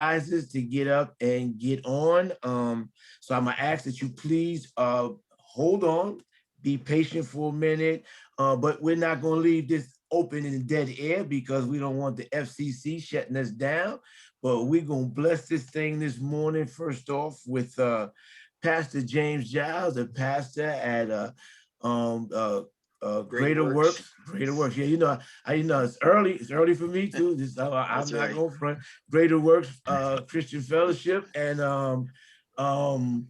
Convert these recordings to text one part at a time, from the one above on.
rises to get up and get on. So I'm gonna ask that you please hold on, be patient for a minute, but we're not gonna leave this open in the dead air because we don't want the FCC shutting us down. But we're gonna bless this thing this morning. First off, with Pastor James Giles, a pastor at um, uh, Great Greater works. Works. Greater Works. Yeah, you know, you know it's early. It's early for me too. I'm That's not right. going front. Greater Works Christian Fellowship, and um,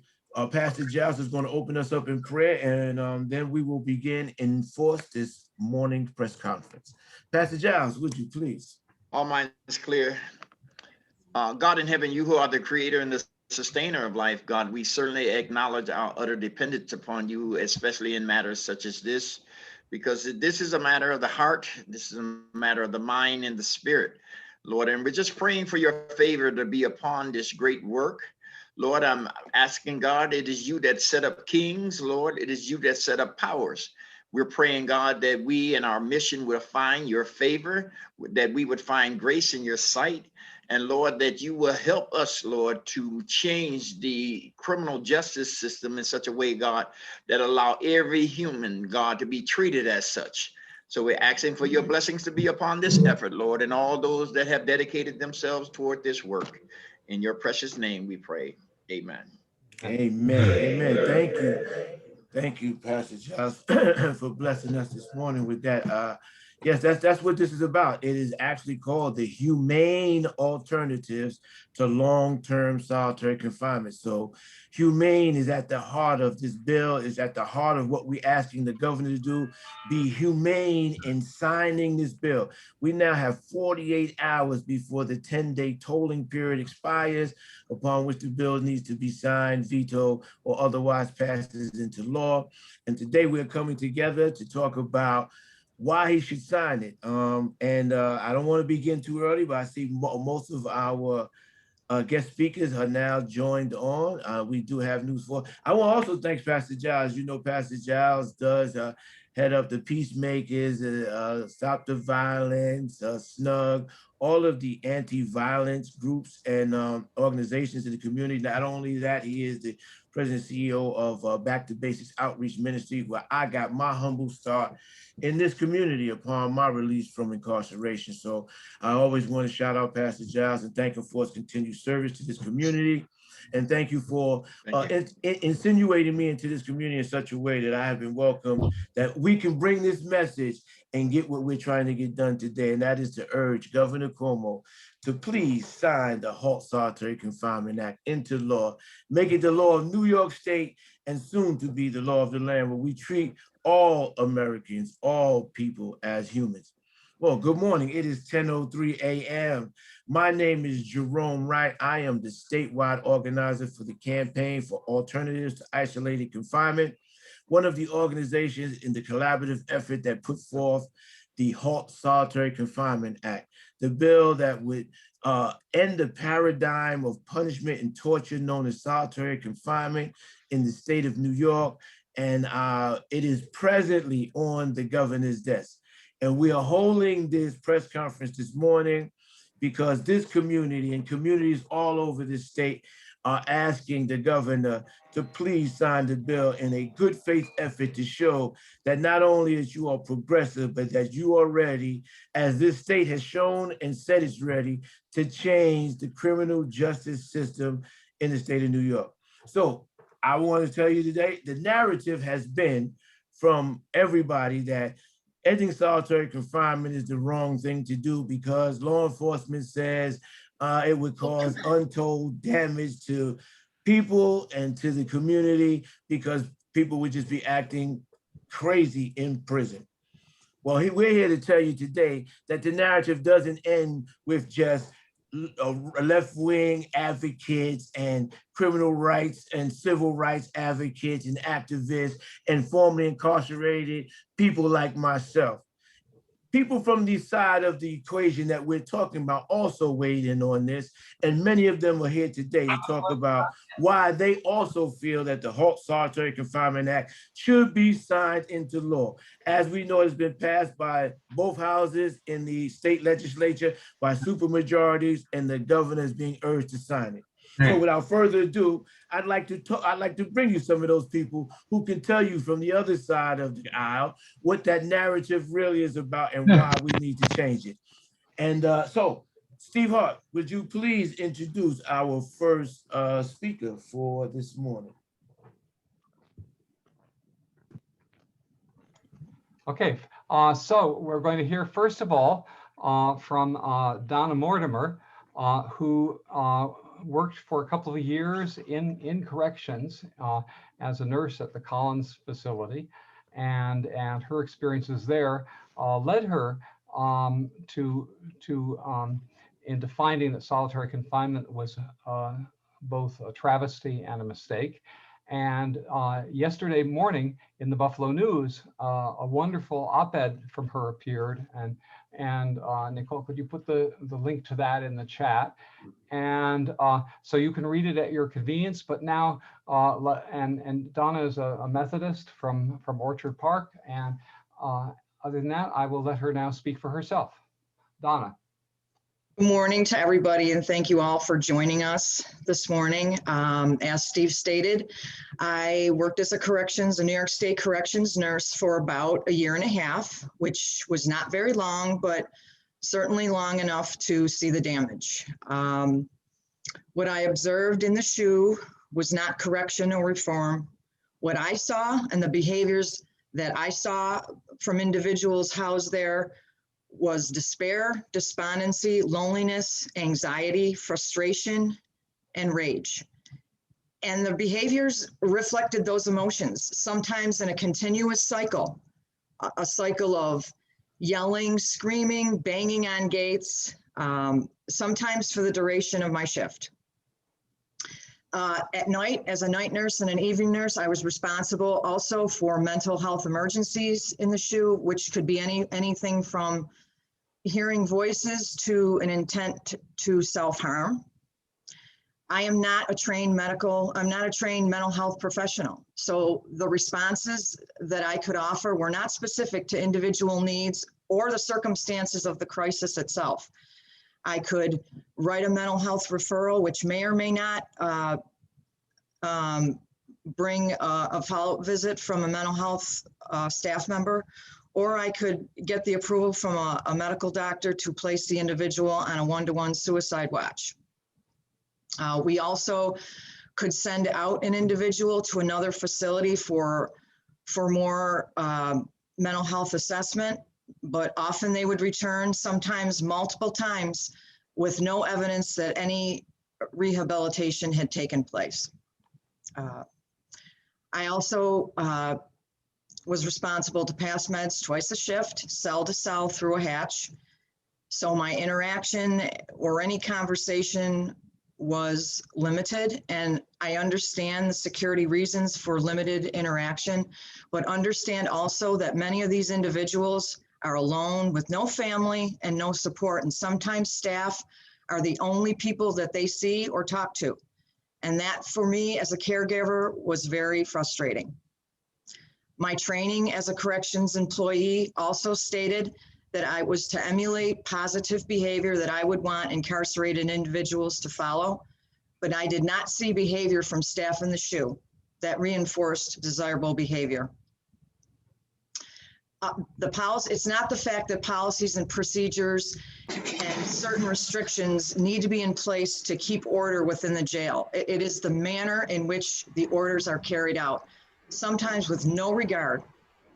Pastor Giles is going to open us up in prayer, and then we will begin and enforce this morning press conference. Pastor Giles, would you please? All minds clear. God in heaven, you who are the creator and the sustainer of life, God, we certainly acknowledge our utter dependence upon you, especially in matters such as this, because this is a matter of the heart, this is a matter of the mind and the spirit, Lord. And we're just praying for your favor to be upon this great work. Lord, I'm asking God, it is you that set up kings, Lord. It is you that set up powers. We're praying, God, that we in our mission will find your favor, that we would find grace in your sight. And Lord, that you will help us, Lord, to change the criminal justice system in such a way, God, that allow every human, God, to be treated as such. So we're asking for your blessings to be upon this effort, Lord, and all those that have dedicated themselves toward this work. In your precious name we pray. Amen. Amen. Amen. Thank you. Thank you, Pastor Giles, for blessing us this morning with that. Yes, that's what this is about. It is actually called the humane alternatives to long-term solitary confinement. So humane is at the heart of this bill, is at the heart of what we're asking the governor to do, be humane in signing this bill. We now have 48 hours before the 10-day tolling period expires, upon which the bill needs to be signed, vetoed, or otherwise passes into law. And today we're coming together to talk about why he should sign it. And I don't want to begin too early, but I see most of our guest speakers are now joined on. We do have news for. I want to also thank Pastor Giles. You know, Pastor Giles does head up the Peacemakers, Stop the Violence, Snug, all of the anti-violence groups and organizations in the community. Not only that, he is the president and CEO of Back to Basics Outreach Ministry, where I got my humble start in this community upon my release from incarceration. So I always want to shout out Pastor Giles and thank him for his continued service to this community. And thank you for Thank you. insinuating me into this community in such a way that I have been welcomed, that we can bring this message and get what we're trying to get done today. And that is to urge Governor Cuomo to please sign the HALT Solitary Confinement Act into law, make it the law of New York State and soon to be the law of the land, where we treat all Americans, all people as humans. Well, good morning. It is 10:03 a.m. My name is Jerome Wright. I am the statewide organizer for the Campaign for Alternatives to Isolated Confinement, one of the organizations in the collaborative effort that put forth the HALT Solitary Confinement Act, the bill that would end the paradigm of punishment and torture known as solitary confinement in the state of New York. And it is presently on the governor's desk. And we are holding this press conference this morning because this community and communities all over the state are asking the governor to please sign the bill in a good faith effort to show that not only is you are progressive, but that you are ready, as this state has shown and said it's ready, to change the criminal justice system in the state of New York. So I want to tell you today, the narrative has been from everybody that ending solitary confinement is the wrong thing to do because law enforcement says it would cause untold damage to people and to the community because people would just be acting crazy in prison. Well, we're here to tell you today that the narrative doesn't end with just left-wing advocates and criminal rights and civil rights advocates and activists and formerly incarcerated people like myself. people from the side of the equation that we're talking about also weighed in on this, and many of them are here today to talk about why they also feel that the HALT Solitary Confinement Act should be signed into law. As we know, it's been passed by both houses in the state legislature by supermajorities, and the governor is being urged to sign it. So without further ado, I'd like to bring you some of those people who can tell you from the other side of the aisle what that narrative really is about and why we need to change it. And so, Steve Hart, would you please introduce our first speaker for this morning? Okay, so we're going to hear first of all from Donna Mortimer, who worked for a couple of years in corrections as a nurse at the Collins facility, and her experiences there led her into finding that solitary confinement was both a travesty and a mistake. And yesterday morning in the Buffalo News, a wonderful op-ed from her appeared, and Nicole, could you put the link to that in the chat? And so you can read it at your convenience. But now, and Donna is a Methodist from Orchard Park, and other than that, I will let her now speak for herself. Donna. Good morning to everybody, and thank you all for joining us this morning. As Steve stated, I worked as a New York State corrections nurse for about a year and a half, which was not very long, but certainly long enough to see the damage. What I observed in the SHU was not correction or reform. What I saw and the behaviors that I saw from individuals housed there was despair, despondency, loneliness, anxiety, frustration, and rage. And the behaviors reflected those emotions, sometimes in a continuous cycle, a cycle of yelling, screaming, banging on gates, sometimes for the duration of my shift. At night, as a night nurse and an evening nurse, I was responsible also for mental health emergencies in the SHU, which could be anything from hearing voices to an intent to self-harm. I'm not a trained mental health professional. So the responses that I could offer were not specific to individual needs or the circumstances of the crisis itself. I could write a mental health referral, which may or may not bring a follow-up visit from a mental health staff member, or I could get the approval from a medical doctor to place the individual on a one-to-one suicide watch. We also could send out an individual to another facility for more mental health assessment, but often they would return, sometimes multiple times, with no evidence that any rehabilitation had taken place. I also was responsible to pass meds twice a shift, cell to cell through a hatch. So my interaction or any conversation was limited, and I understand the security reasons for limited interaction, but understand also that many of these individuals are alone with no family and no support, and sometimes staff are the only people that they see or talk to. And that, for me as a caregiver, was very frustrating. My training as a corrections employee also stated that I was to emulate positive behavior that I would want incarcerated individuals to follow, but I did not see behavior from staff in the SHU that reinforced desirable behavior. It's not the fact that policies and procedures and certain restrictions need to be in place to keep order within the jail. It is the manner in which the orders are carried out, sometimes with no regard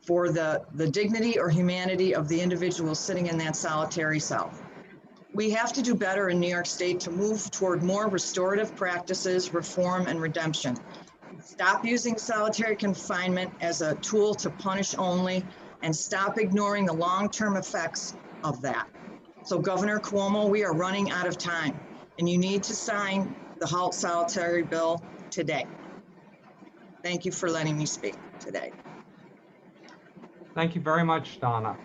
for the dignity or humanity of the individual sitting in that solitary cell. We have to do better in New York State to move toward more restorative practices, reform, and redemption. Stop using solitary confinement as a tool to punish only, and stop ignoring the long-term effects of that. So Governor Cuomo, we are running out of time, and you need to sign the HALT solitary bill today. Thank you for letting me speak today. Thank you very much, Donna.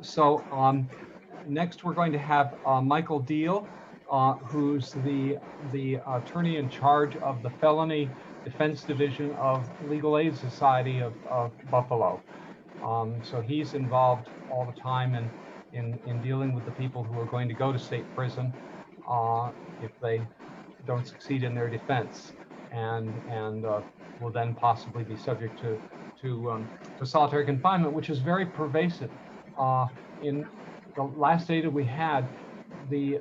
So next we're going to have Michael Deal, who's the attorney in charge of the Felony Defense Division of Legal Aid Society of Buffalo. So he's involved all the time in dealing with the people who are going to go to state prison if they don't succeed in their defense, and will then possibly be subject to solitary confinement, which is very pervasive. In the last data we had, the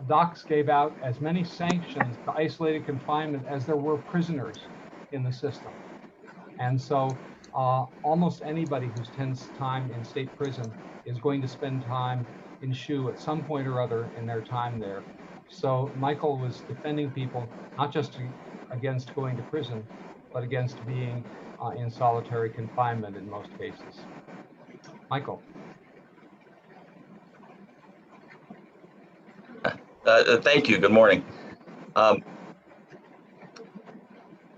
docs gave out as many sanctions to isolated confinement as there were prisoners in the system. And so almost anybody who spends time in state prison is going to spend time in SHU at some point or other in their time there. So Michael was defending people not just against going to prison, but against being in solitary confinement in most cases. Michael. Thank you. Good morning.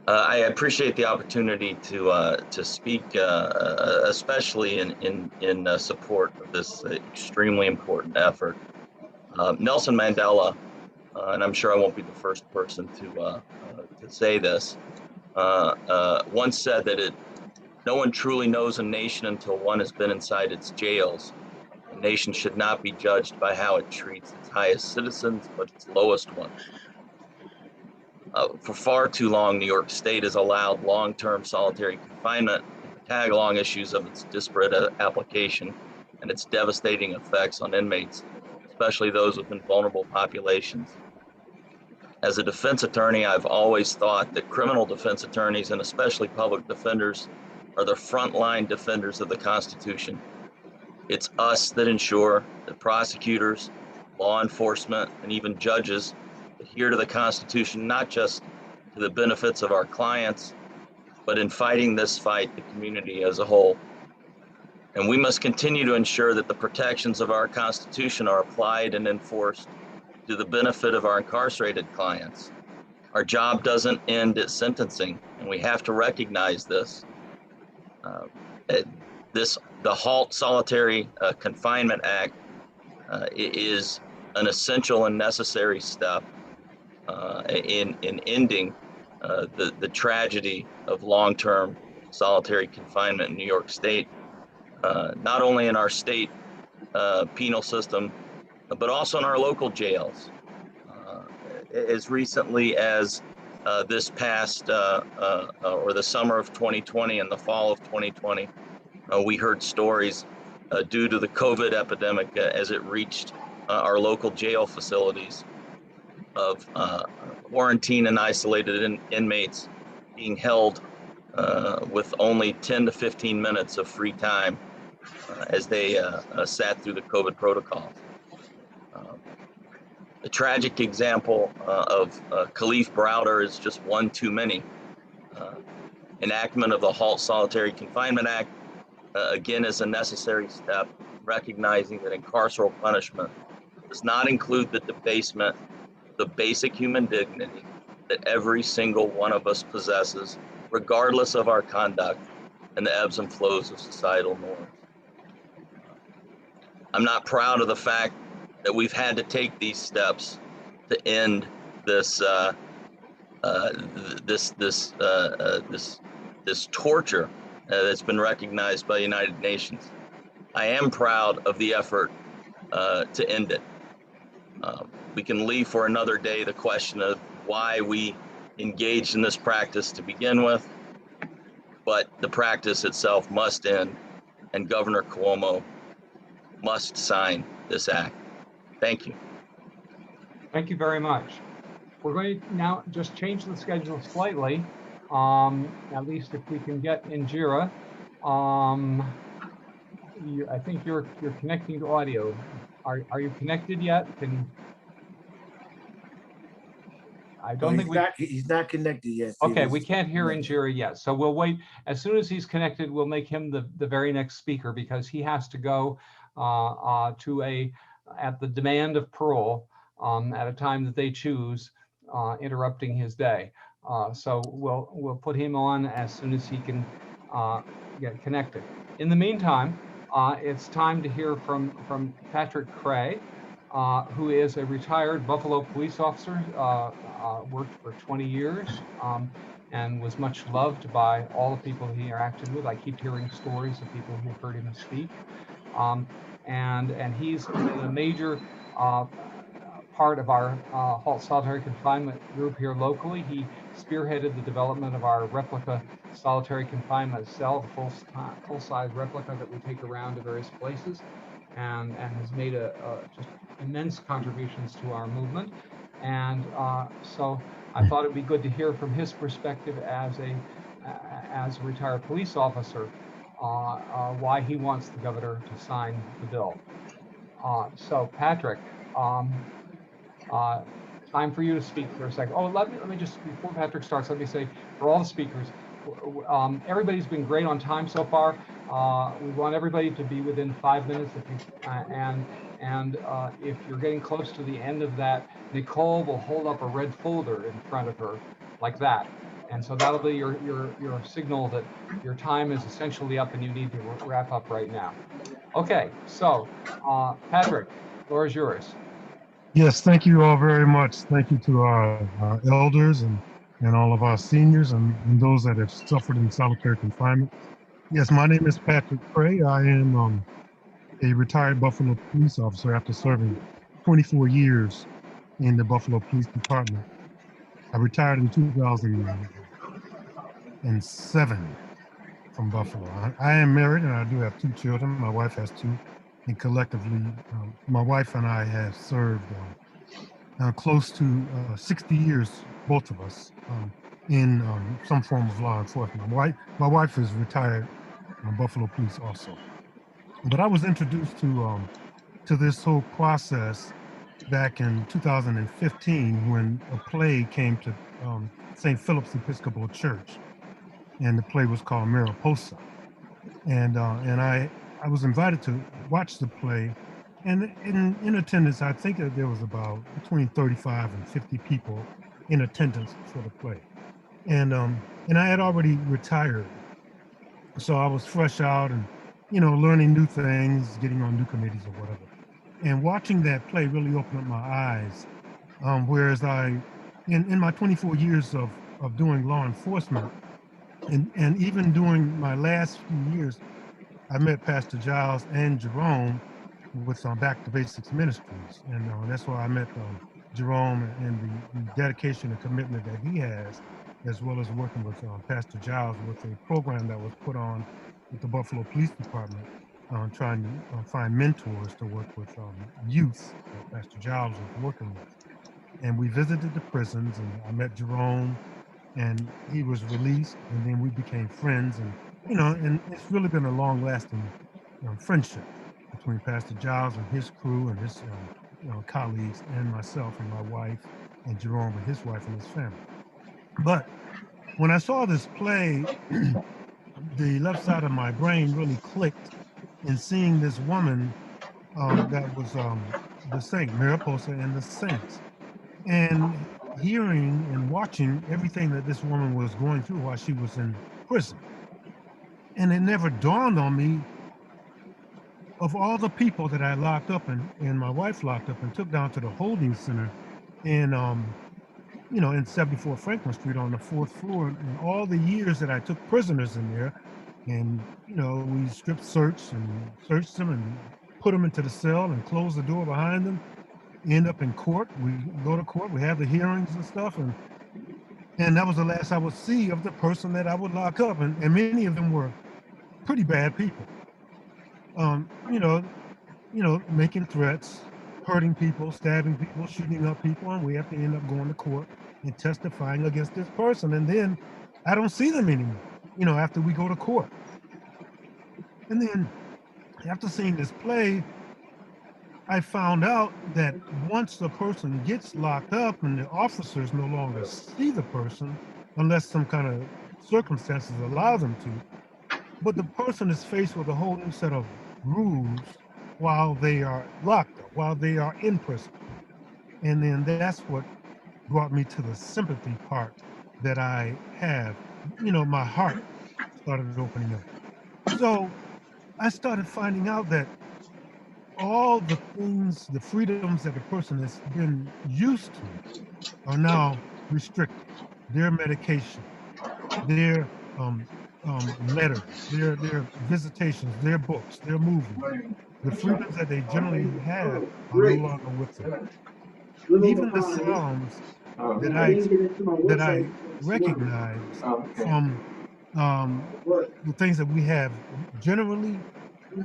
I appreciate the opportunity to speak, especially in support of this extremely important effort. Nelson Mandela, and I'm sure I won't be the first person to say this, once said that no one truly knows a nation until one has been inside its jails. A nation should not be judged by how it treats its highest citizens, but its lowest ones. For far too long, New York State has allowed long-term solitary confinement to tag along issues of its disparate application and its devastating effects on inmates, especially those within vulnerable populations. As a defense attorney, I've always thought that criminal defense attorneys, and especially public defenders, are the frontline defenders of the Constitution. It's us that ensure that prosecutors, law enforcement, and even judges adhere to the Constitution, not just to the benefits of our clients, but in fighting this fight, the community as a whole. And we must continue to ensure that the protections of our Constitution are applied and enforced to the benefit of our incarcerated clients. Our job doesn't end at sentencing, and we have to recognize this. The HALT Solitary Confinement Act is an essential and necessary step in ending the tragedy of long-term solitary confinement in New York State, not only in our state penal system, but also in our local jails. As recently as this past, or the summer of 2020 and the fall of 2020, we heard stories due to the COVID epidemic as it reached our local jail facilities of quarantine and isolated inmates being held with only 10 to 15 minutes of free time as they sat through the COVID protocols. The tragic example of Khalif Browder is just one too many. Enactment of the HALT Solitary Confinement Act, again, is a necessary step, recognizing that carceral punishment does not include the debasement of the basic human dignity that every single one of us possesses, regardless of our conduct and the ebbs and flows of societal norms. I'm not proud of the fact that we've had to take these steps to end this torture that's been recognized by the United Nations. I am proud of the effort to end it. We can leave for another day the question of why we engaged in this practice to begin with, but the practice itself must end, and Governor Cuomo must sign this act. Thank you. Thank you very much. We're going to now just change the schedule slightly, at least if we can get Indira. I think you're connecting to audio. Are you connected yet? I don't think he's not connected yet. Okay, we can't hear Indira yet. So we'll wait. As soon as he's connected, we'll make him the very next speaker, because he has to go at the demand of parole at a time that they choose, interrupting his day. So we'll put him on as soon as he can get connected. In the meantime, It's time to hear from Patrick Cray, who is a retired Buffalo police officer, worked for 20 years, and was much loved by all the people he interacted with. I keep hearing stories of people who've heard him speak. And he's been a major part of our HALT solitary confinement group here locally. He spearheaded the development of our replica solitary confinement cell, the full-size replica that we take around to various places, and has made just immense contributions to our movement. And so I thought it'd be good to hear from his perspective as a retired police officer, why he wants the governor to sign the bill. So Patrick, time for you to speak for a second. Oh, let me just, before Patrick starts, let me say for all the speakers, everybody's been great on time so far. We want everybody to be within 5 minutes. If you if you're getting close to the end of that, Nicole will hold up a red folder in front of her like that. And so that'll be your signal that your time is essentially up and you need to wrap up right now. Okay, so Patrick, the floor is yours. Yes, thank you all very much. Thank you to our elders and all of our seniors and those that have suffered in solitary confinement. Yes, my name is Patrick Cray. I am a retired Buffalo police officer after serving 24 years in the Buffalo Police Department. I retired in 2007 from Buffalo. I am married and I do have 2 children. My wife has 2, and collectively, my wife and I have served close to 60 years, both of us, in some form of law enforcement. My wife is retired Buffalo Police also. But I was introduced to this whole process back in 2015 when a play came to St. Philip's Episcopal Church, and the play was called Mariposa. And I was invited to watch the play. And in attendance, I think that there was about between 35 and 50 people in attendance for the play. And I had already retired. So I was fresh out and, learning new things, getting on new committees or whatever. And watching that play really opened up my eyes. Whereas in my 24 years of doing law enforcement, and even during my last few years, I met Pastor Giles and Jerome with Back to Basics Ministries. And that's where I met Jerome and the dedication and commitment that he has, as well as working with Pastor Giles with a program that was put on with the Buffalo Police Department, trying to find mentors to work with youth that Pastor Giles was working with. And we visited the prisons, and I met Jerome, and he was released, and then we became friends. And and it's really been a long-lasting friendship between Pastor Giles and his crew and his colleagues, and myself and my wife, and Jerome and his wife and his family. But when I saw this play, the left side of my brain really clicked in seeing this woman that was the saint, Mariposa and the Saints, and hearing and watching everything that this woman was going through while she was in prison. And it never dawned on me, of all the people that I locked up and my wife locked up and took down to the holding center in in 74 Franklin Street on the 4th floor, and all the years that I took prisoners in there, and we strip searched them and put them into the cell and close the door behind them, end up in court. We go to court, we have the hearings and stuff, and that was the last I would see of the person that I would lock up, and many of them were pretty bad people. Making threats, hurting people, stabbing people, shooting up people, and we have to end up going to court and testifying against this person. And then I don't see them anymore, after we go to court. And then after seeing this play, I found out that once the person gets locked up and the officers no longer see the person, unless some kind of circumstances allow them to, but the person is faced with a whole new set of rules while they are locked up, while they are in prison. And then that's what brought me to the sympathy part that I have. My heart started opening up. So I started finding out that all the things, the freedoms that the person has been used to are now restricted. Their medication, their letters, their visitations, their books, their movies, the freedoms that they generally have are no longer with them. Even the sounds that I recognize from the things that we have generally,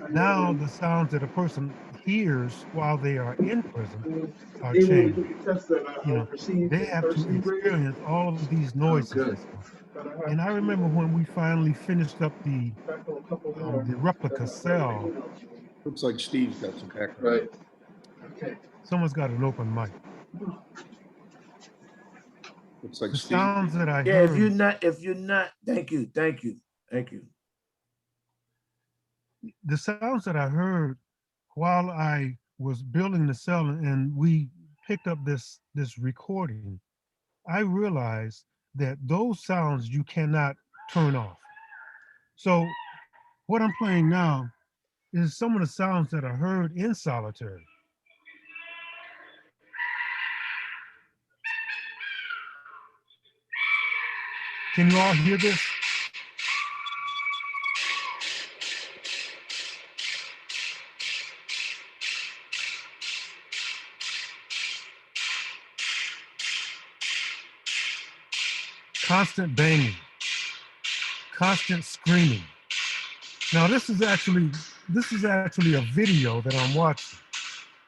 now the sounds that a person hears while they are in prison are changed. You know, they have to experience all of these noises and stuff. And I remember when we finally finished up the replica cell. Looks like Steve's got some background. Someone's got an open mic. Looks like The Steve. sounds that I Yeah, heard. if you're not, thank you. The sounds that I heard while I was building the cell and we picked up this recording, I realized that those sounds you cannot turn off. So what I'm playing now is some of the sounds that I heard in solitary. Can you all hear this? Constant banging, constant screaming. Now this is actually a video that I'm watching.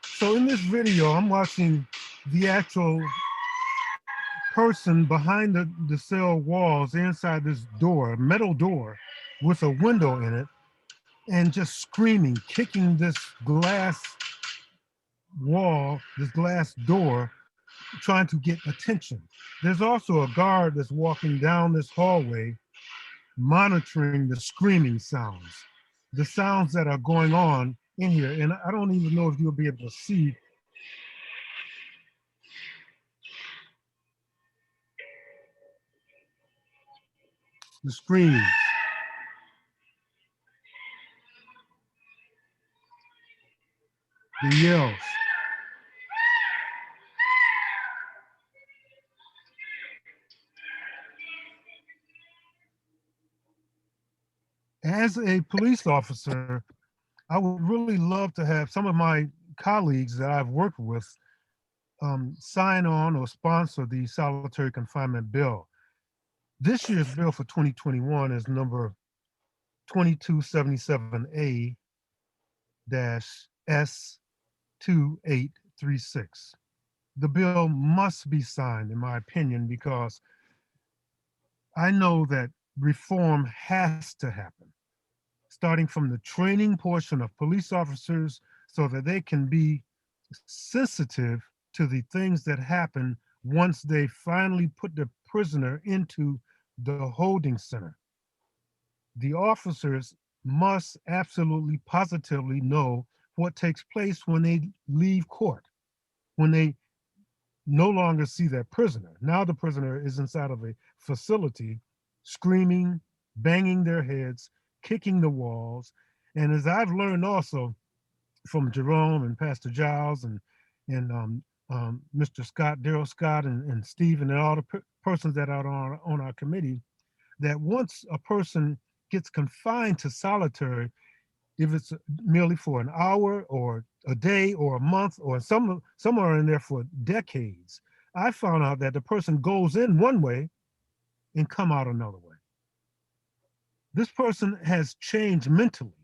So in this video, I'm watching the actual person behind the cell walls inside this door, metal door with a window in it, and just screaming, kicking this glass wall, this glass door, trying to get attention. There's also a guard that's walking down this hallway, monitoring the screaming sounds, the sounds that are going on in here. And I don't even know if you'll be able to see. The screams. The yells. As a police officer, I would really love to have some of my colleagues that I've worked with sign on or sponsor the solitary confinement bill. This year's bill for 2021 is number 2277A-S2836. The bill must be signed, in my opinion, because I know that reform has to happen, starting from the training portion of police officers so that they can be sensitive to the things that happen once they finally put the prisoner into the holding center. The officers must absolutely positively know what takes place when they leave court, when they no longer see that prisoner. Now the prisoner is inside of a facility, screaming, banging their heads, kicking the walls. And as I've learned also from Jerome and Pastor Giles and Mr. Scott, Daryl Scott, and Stephen, and all the persons that are on our committee, that once a person gets confined to solitary, if it's merely for an hour or a day or a month, or some are in there for decades, I found out that the person goes in one way and come out another way. This person has changed mentally.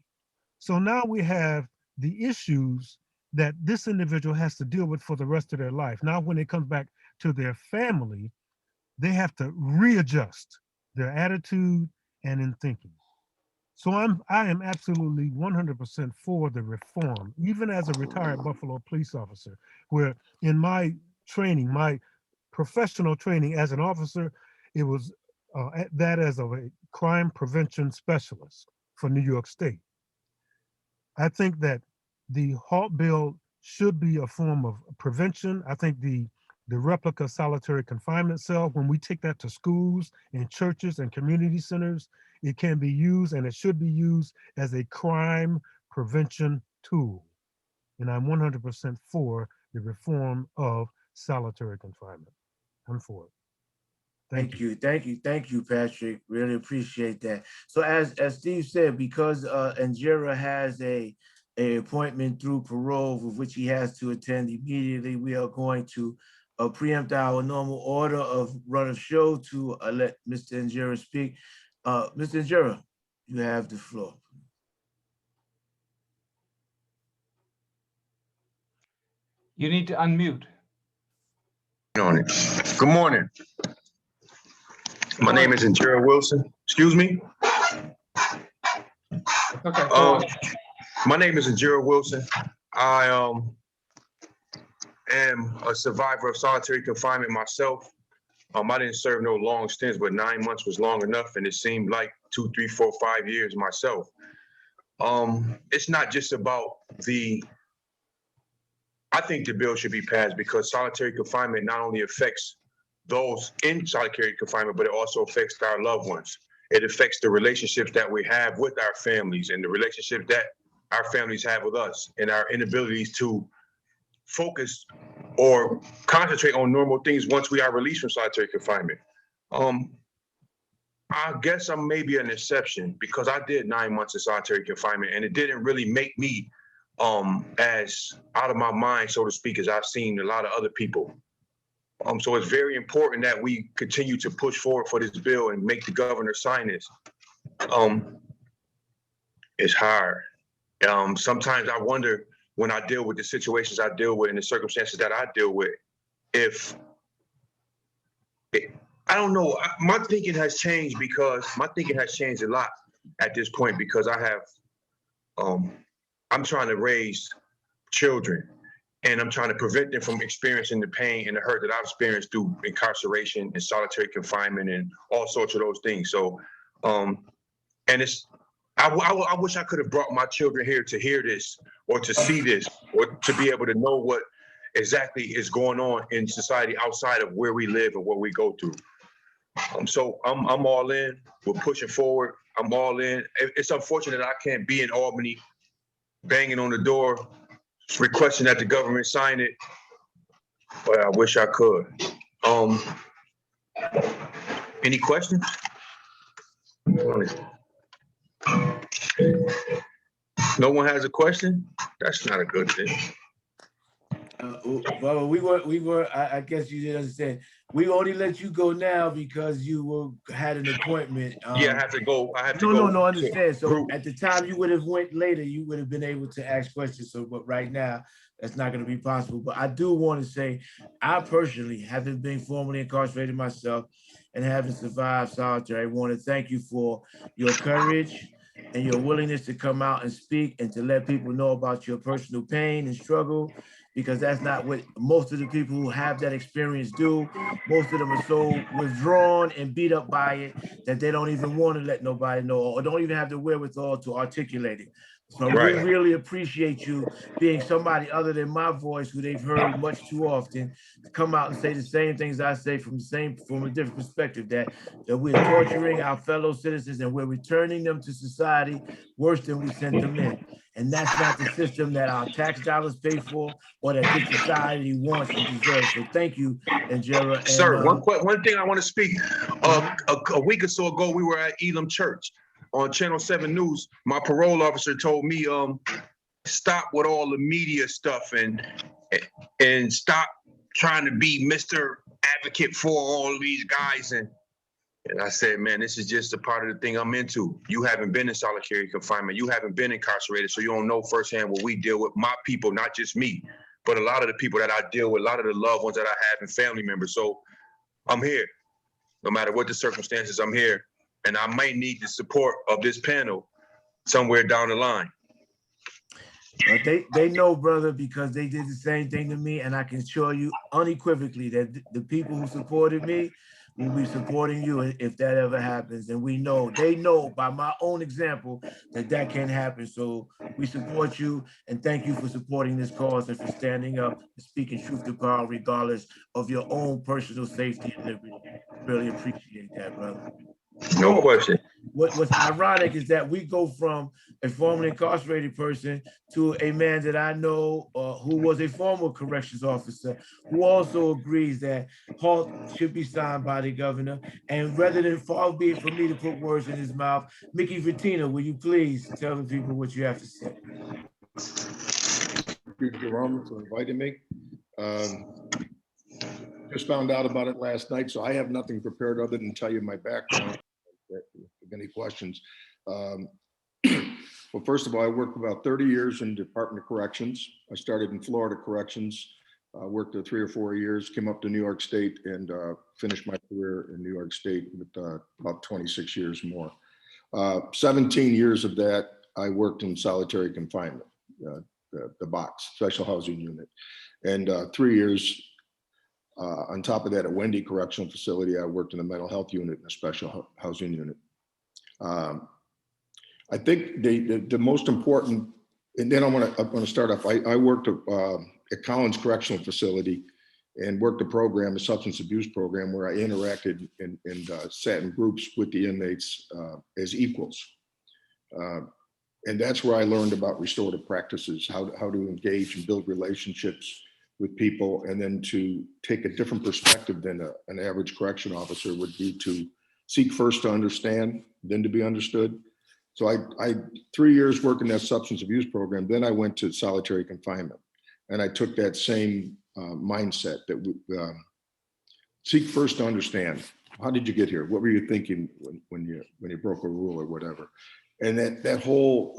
So now we have the issues that this individual has to deal with for the rest of their life. Now, when they come back to their family, they have to readjust their attitude and in thinking. So I am absolutely 100% for the reform, even as a retired Buffalo police officer, where in my training, my professional training as an officer, it was that as a crime prevention specialist for New York State. I think that the HALT bill should be a form of prevention. I think the the replica solitary confinement cell, when we take that to schools and churches and community centers, it can be used and it should be used as a crime prevention tool. And I'm 100% for the reform of solitary confinement. I'm for it. Thank you, Patrick. Really appreciate that. So as Steve said, because Angera has a appointment through parole with which he has to attend immediately, we are going to preempt our normal order of run of show to let Mr. Angera speak. Mr. Angera, you have the floor. You need to unmute. On it. Good morning. My name is Angera Wilson. Excuse me. Okay. Go on. My name is Angera Wilson. I am a survivor of solitary confinement myself. I didn't serve no long stints, but 9 months was long enough, and it seemed like 2, 3, 4, 5 years myself. It's not just about I think the bill should be passed because solitary confinement not only affects those in solitary confinement, but it also affects our loved ones. It affects the relationships that we have with our families and the relationship that our families have with us and our inabilities to focus or concentrate on normal things once we are released from solitary confinement. I guess I'm maybe an exception because I did 9 months of solitary confinement and it didn't really make me as out of my mind, so to speak, as I've seen a lot of other people. So it's very important that we continue to push forward for this bill and make the governor sign this. It's hard. Sometimes I wonder when I deal with the situations I deal with and the circumstances that I deal with, I don't know, my thinking has changed a lot at this point because I have, I'm trying to raise children and I'm trying to prevent them from experiencing the pain and the hurt that I've experienced through incarceration and solitary confinement and all sorts of those things. So, and I wish I could have brought my children here to hear this or to see this or to be able to know what exactly is going on in society outside of where we live and what we go through. So I'm all in. We're pushing forward. I'm all in. It's unfortunate that I can't be in Albany banging on the door, requesting that the government sign it, but I wish I could. Any questions? No one has a question? That's not a good thing. Well, I guess you didn't understand. We only let you go now because you had an appointment. Yeah, I have to go. No, understand. So at the time you would have went later, you would have been able to ask questions. So, but right now, that's not going to be possible. But I do want to say, I personally, having been formerly incarcerated myself and having survived solitary, I want to thank you for your courage and your willingness to come out and speak and to let people know about your personal pain and struggle, because that's not what most of the people who have that experience do. Most of them are so withdrawn and beat up by it that they don't even want to let nobody know or don't even have the wherewithal to articulate it. So we really appreciate you being somebody other than my voice who they've heard much too often to come out and say the same things I say from a different perspective, that we're torturing our fellow citizens and we're returning them to society worse than we sent them in. And that's not the system that our tax dollars pay for or that this society wants and deserves. So thank you, Angera. Sir, one thing I want to speak. A week or so ago, we were at Elam Church on Channel 7 News. My parole officer told me, stop with all the media stuff and stop trying to be Mr. Advocate for all these guys. And I said, man, this is just a part of the thing I'm into. You haven't been in solitary confinement. You haven't been incarcerated, so you don't know firsthand what we deal with. My people, not just me, but a lot of the people that I deal with, a lot of the loved ones that I have and family members. So I'm here. No matter what the circumstances, I'm here. And I might need the support of this panel somewhere down the line. They know, brother, because they did the same thing to me, and I can assure you unequivocally that the people who supported me we'll be supporting you if that ever happens. And we know, they know by my own example that that can happen. So we support you and thank you for supporting this cause and for standing up and speaking truth to power regardless of your own personal safety and liberty. Really appreciate that, brother. No question. What's ironic is that we go from a formerly incarcerated person to a man that I know who was a former corrections officer, who also agrees that HALT should be signed by the governor. And rather than far be it for me to put words in his mouth, Mickey Vittina, will you please tell the people what you have to say? Thank you, Jerome, for inviting me. Just found out about it last night, so I have nothing prepared other than tell you my background. If you have any questions. Well, first of all, I worked about 30 years in Department of Corrections. I started in Florida Corrections, worked there 3 or 4 years, came up to New York State and finished my career in New York State with about 26 years more. 17 years of that, I worked in solitary confinement, the box, special housing unit. And 3 years on top of that, at Wendy Correctional Facility, I worked in the mental health unit in a special housing unit. I think the most important, and then I'm gonna start off. I worked at Collins Correctional Facility and worked a program, a substance abuse program, where I interacted and sat in groups with the inmates as equals. And that's where I learned about restorative practices, how to engage and build relationships with people, and then to take a different perspective than an average correction officer would be, to seek first to understand, then to be understood. So I 3 years working that substance abuse program, then I went to solitary confinement, and I took that same mindset that seek first to understand. How did you get here? What were you thinking when you broke a rule or whatever? And that whole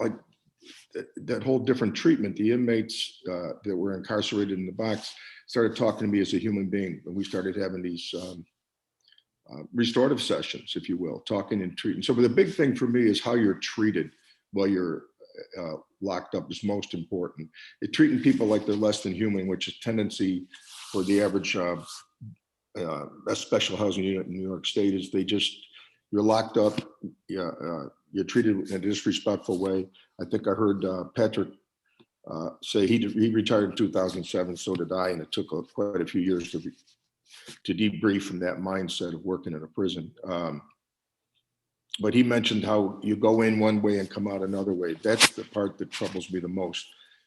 different treatment, the inmates that were incarcerated in the box started talking to me as a human being, and we started having these restorative sessions, if you will, talking and treating. So the big thing for me is how you're treated while you're locked up is most important. Treating people like they're less than human, which is tendency for the average a special housing unit in New York State, is you're locked up, you're treated in a disrespectful way. I think I heard Patrick say he retired in 2007, so did I, and it took quite a few years to debrief from that mindset of working in a prison. But he mentioned how you go in one way and come out another way. That's the part that troubles me the most,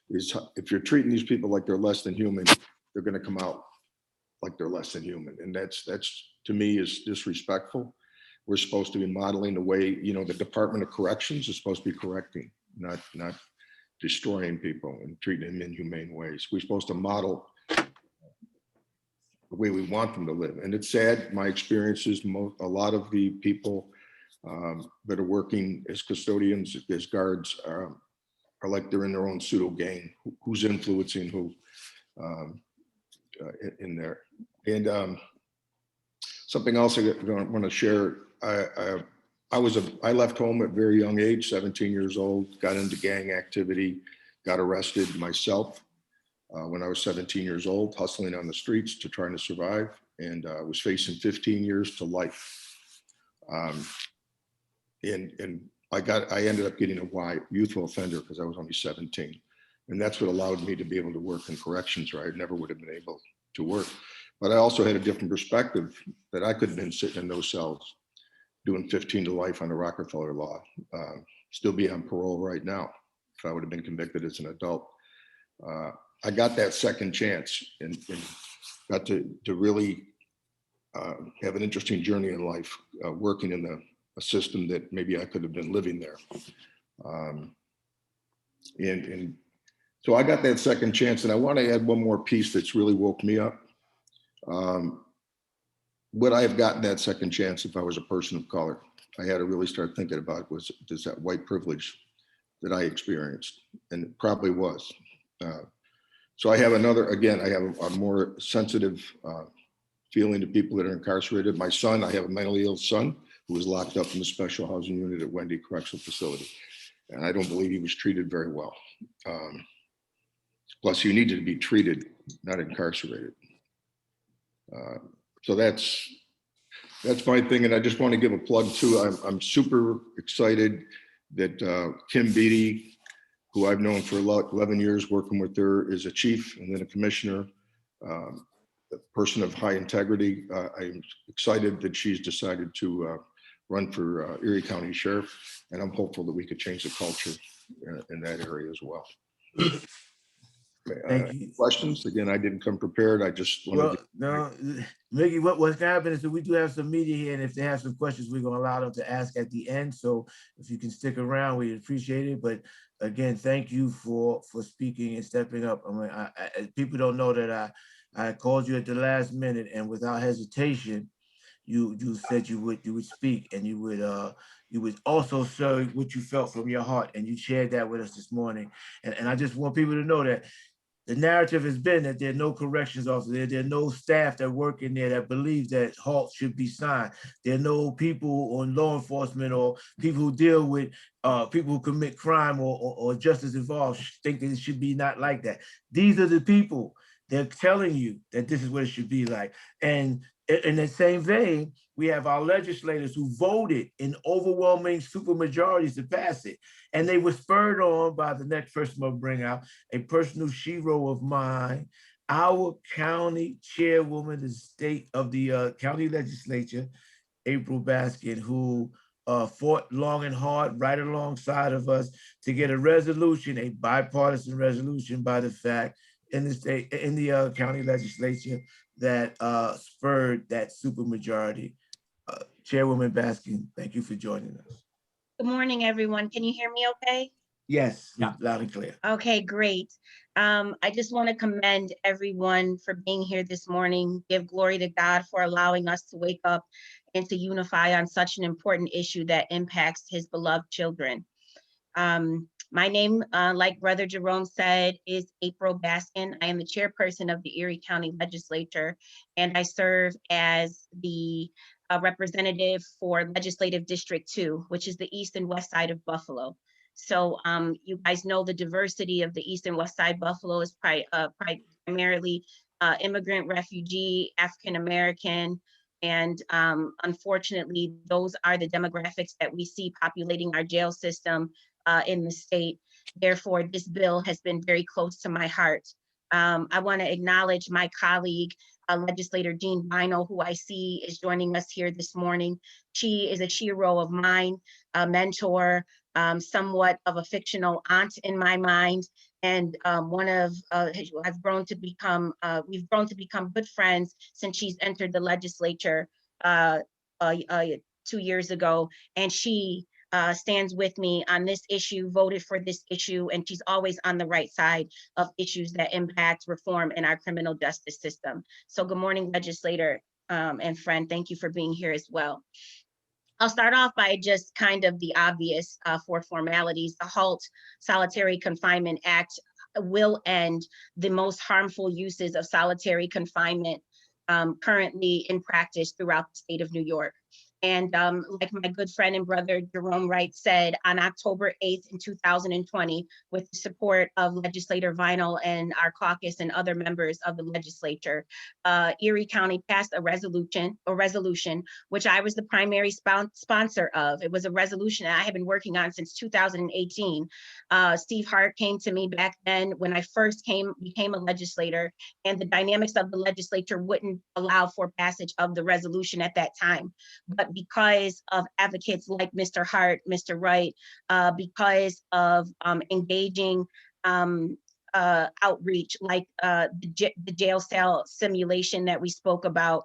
is if you're treating these people like they're less than human, they're going to come out like they're less than human. And that's to me is disrespectful. We're supposed to be modeling the way, the Department of Corrections is supposed to be correcting, not destroying people and treating them in inhumane ways. We're supposed to model the way we want them to live. And it's sad, my experience is a lot of the people that are working as custodians, as guards, are like they're in their own pseudo gang. Who's influencing who in there? And something else I want to share. I left home at a very young age, 17 years old, got into gang activity, got arrested myself when I was 17 years old, hustling on the streets to trying to survive, and was facing 15 years to life. And I ended up getting a youthful offender because I was only 17. And that's what allowed me to be able to work in corrections, where I never would have been able to work. But I also had a different perspective, that I could have been sitting in those cells doing 15 to life on the Rockefeller law, still be on parole right now if I would have been convicted as an adult. I got that second chance and got to really have an interesting journey in life, working in a system that maybe I could have been living there. And so I got that second chance, and I want to add one more piece that's really woke me up. Would I have gotten that second chance if I was a person of color? I had to really start thinking about was that white privilege that I experienced, and it probably was. So I have I have a more sensitive feeling to people that are incarcerated. My son, I have a mentally ill son who was locked up in the special housing unit at Wendy Correctional Facility. And I don't believe he was treated very well. Plus, you needed to be treated, not incarcerated. So that's That's my thing, and I just want to give a plug too. I'm super excited that Kim Beatty, who I've known for 11 years, working with her, is a chief and then a commissioner, a person of high integrity. I'm excited that she's decided to run for Erie County Sheriff, and I'm hopeful that we could change the culture in that area as well. Thank you. Questions? Again, I didn't come prepared. I just wanted Well, no, Mickey, what's gonna happen is that we do have some media here, and if they have some questions, we're gonna allow them to ask at the end. So if you can stick around, we appreciate it. But again, thank you for speaking and stepping up. I mean, people don't know that I called you at the last minute, and without hesitation, you said you would speak, and you would also say what you felt from your heart, and you shared that with us this morning. And I just want people to know that the narrative has been that there are no corrections officers, there are no staff that work in there that believe that HALT should be signed. There are no people on law enforcement or people who deal with people who commit crime or justice involved think that it should be not like that. These are the people. They're telling you that this is what it should be like. And in the same vein, we have our legislators who voted in overwhelming supermajorities to pass it. And they were spurred on by the next person I'll bring out, a personal hero of mine, our county chairwoman, the state of the county legislature, April Baskin, who fought long and hard right alongside of us to get a resolution, a bipartisan resolution by the fact in the state, in the county legislature that spurred that supermajority. Chairwoman Baskin, thank you for joining us. Good morning, everyone. Can you hear me okay? Yes, yeah, loud and clear. Okay, great. I just want to commend everyone for being here this morning. Give glory to God for allowing us to wake up and to unify on such an important issue that impacts his beloved children. My name, like Brother Jerome said, is April Baskin. I am the chairperson of the Erie County Legislature, and I serve as the representative for Legislative District 2, which is the east and west side of Buffalo. So you guys know the diversity of the east and west side Buffalo is primarily immigrant, refugee, African-American, and unfortunately, those are the demographics that we see populating our jail system in the state. Therefore, this bill has been very close to my heart. I want to acknowledge my colleague, legislator Jean Bino, who I see is joining us here this morning. She is a hero of mine, a mentor, somewhat of a fictional aunt in my mind, and we've grown to become good friends since she's entered the legislature 2 years ago, and she stands with me on this issue, voted for this issue, and she's always on the right side of issues that impact reform in our criminal justice system. So good morning, legislator and friend. Thank you for being here as well. I'll start off by just kind of the obvious for formalities. The HALT Solitary Confinement Act will end the most harmful uses of solitary confinement currently in practice throughout the state of New York. And like my good friend and brother Jerome Wright said, on October 8th in 2020, with the support of Legislator Vinyl and our caucus and other members of the legislature, Erie County passed a resolution, which I was the primary sponsor of. It was a resolution that I have been working on since 2018. Steve Hart came to me back then when I first became a legislator, and the dynamics of the legislature wouldn't allow for passage of the resolution at that time. But because of advocates like Mr. Hart, Mr. Wright, because of engaging outreach like the jail cell simulation that we spoke about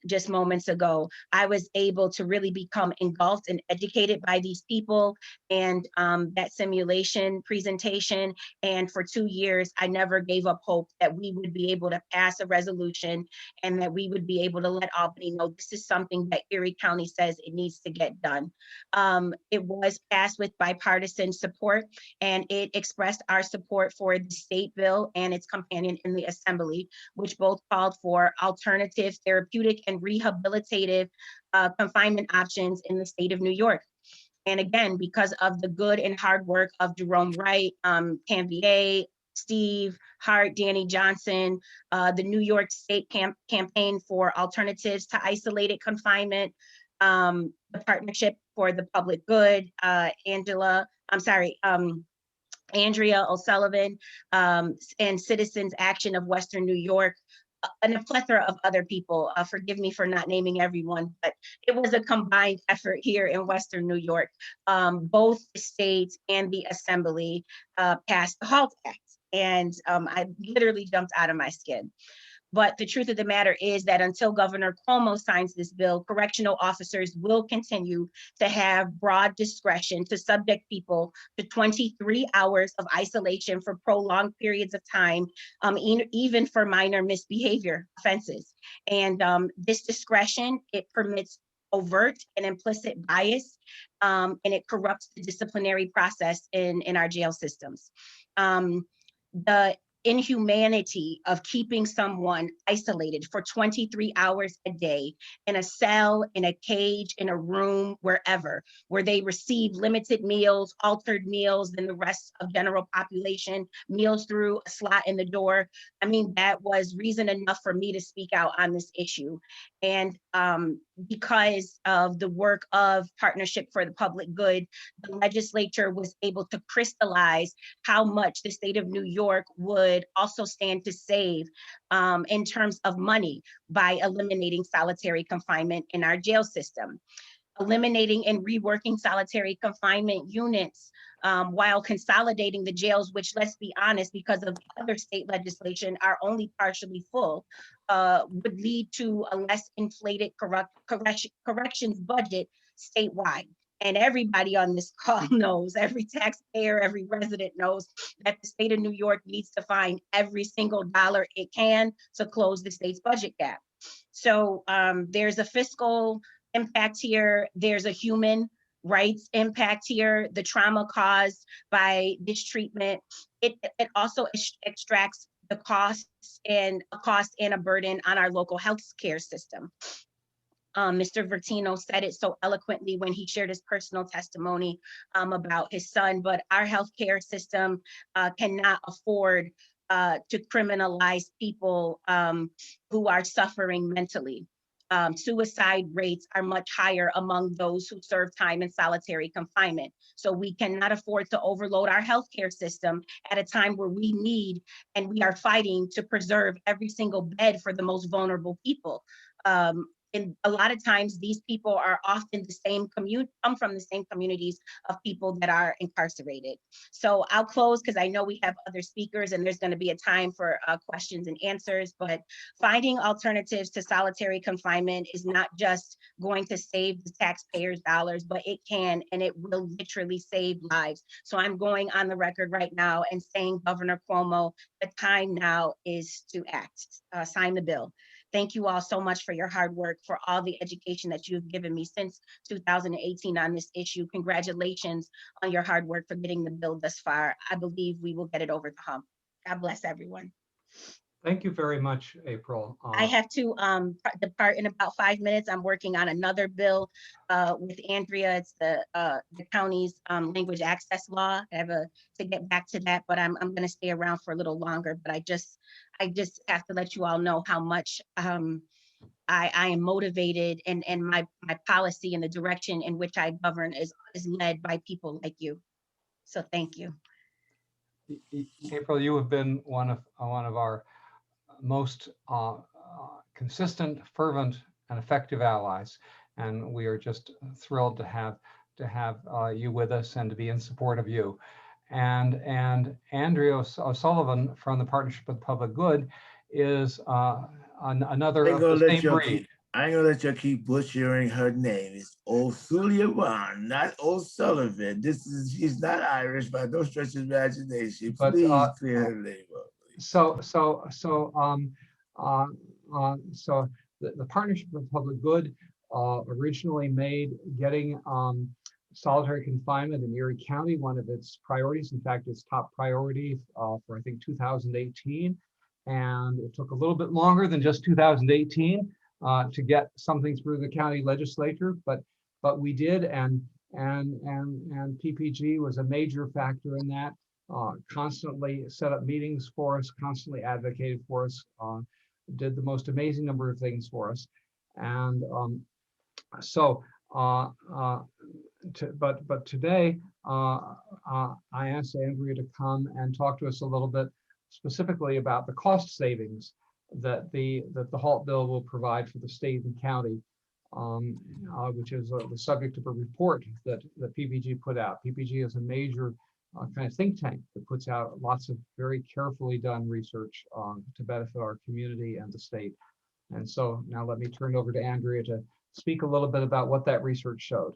just moments ago, I was able to really become engulfed and educated by these people and that simulation presentation. And for 2 years, I never gave up hope that we would be able to pass a resolution and that we would be able to let Albany know this is something that Erie County says it needs to get done. It was passed with bipartisan support, and it expressed our support for the state bill and its companion in the assembly, which both called for alternative therapeutic and rehabilitative confinement options in the state of New York. And again, because of the good and hard work of Jerome Wright, Canvier, Steve, Hart, Danny Johnson, the New York State campaign for alternatives to isolated confinement, the Partnership for the Public Good, Andrea O'Sullivan, and Citizens Action of Western New York, and a plethora of other people. Forgive me for not naming everyone, but it was a combined effort here in Western New York. Both the state and the assembly passed the HALT Act, and I literally jumped out of my skin. But the truth of the matter is that until Governor Cuomo signs this bill, correctional officers will continue to have broad discretion to subject people to 23 hours of isolation for prolonged periods of time, even for minor misbehavior offenses. And this discretion, it permits overt and implicit bias, and it corrupts the disciplinary process in our jail systems. The inhumanity of keeping someone isolated for 23 hours a day in a cell, in a cage, in a room, wherever, where they receive limited meals, altered meals than the rest of general population, meals through a slot in the door. I mean, that was reason enough for me to speak out on this issue. And because of the work of Partnership for the Public Good, the legislature was able to crystallize how much the state of New York would also stand to save in terms of money by eliminating solitary confinement in our jail system. Eliminating and reworking solitary confinement units while consolidating the jails, which, let's be honest, because of other state legislation, are only partially full, would lead to a less inflated corrections budget statewide. And everybody on this call knows, every taxpayer, every resident knows that the state of New York needs to find every single dollar it can to close the state's budget gap. So there's a fiscal impact here. There's a human rights impact here. The trauma caused by this treatment, it also extracts the costs and a burden on our local health care system. Mr. Vertino said it so eloquently when he shared his personal testimony about his son, but our healthcare system cannot afford to criminalize people who are suffering mentally. Suicide rates are much higher among those who serve time in solitary confinement. So we cannot afford to overload our healthcare system at a time where we need and we are fighting to preserve every single bed for the most vulnerable people. And a lot of times these people are often come from the same communities of people that are incarcerated. So I'll close because I know we have other speakers and there's going to be a time for questions and answers, but finding alternatives to solitary confinement is not just going to save the taxpayers' dollars, but it can and it will literally save lives. So I'm going on the record right now and saying, Governor Cuomo, the time now is to act. Sign the bill. Thank you all so much for your hard work, for all the education that you've given me since 2018 on this issue. Congratulations on your hard work for getting the bill thus far. I believe we will get it over the hump. God bless everyone. Thank you very much, April. I have to depart in about 5 minutes. I'm working on another bill with Andrea. It's the county's language access law. I have to get back to that, but I'm going to stay around for a little longer. But I just have to let you all know how much I am motivated, and my policy and the direction in which I govern is led by people like you. So thank you. April, you have been one of our most consistent, fervent, and effective allies, and we are just thrilled to have you with us and to be in support of you. And Andrea O'Sullivan from the Partnership with Public Good is another of the same breed. I ain't gonna let you keep butchering her name. It's O'Sullivan, not O'Sullivan. She's not Irish by no stretch of imagination. Please clear her name up. So the Partnership for Public Good originally made getting solitary confinement in Erie County one of its priorities. In fact, its top priority for I think 2018, and it took a little bit longer than just 2018 to get something through the county legislature, but we did, and PPG was a major factor in that. constantly set up meetings for us, constantly advocated for us, did the most amazing number of things for us. And so, but today, I asked Andrea to come and talk to us a little bit specifically about the cost savings that the HALT bill will provide for the state and county, which is the subject of a report that PPG put out. PPG is a major kind of think tank that puts out lots of very carefully done research to benefit our community and the state. And so now let me turn it over to Andrea to speak a little bit about what that research showed.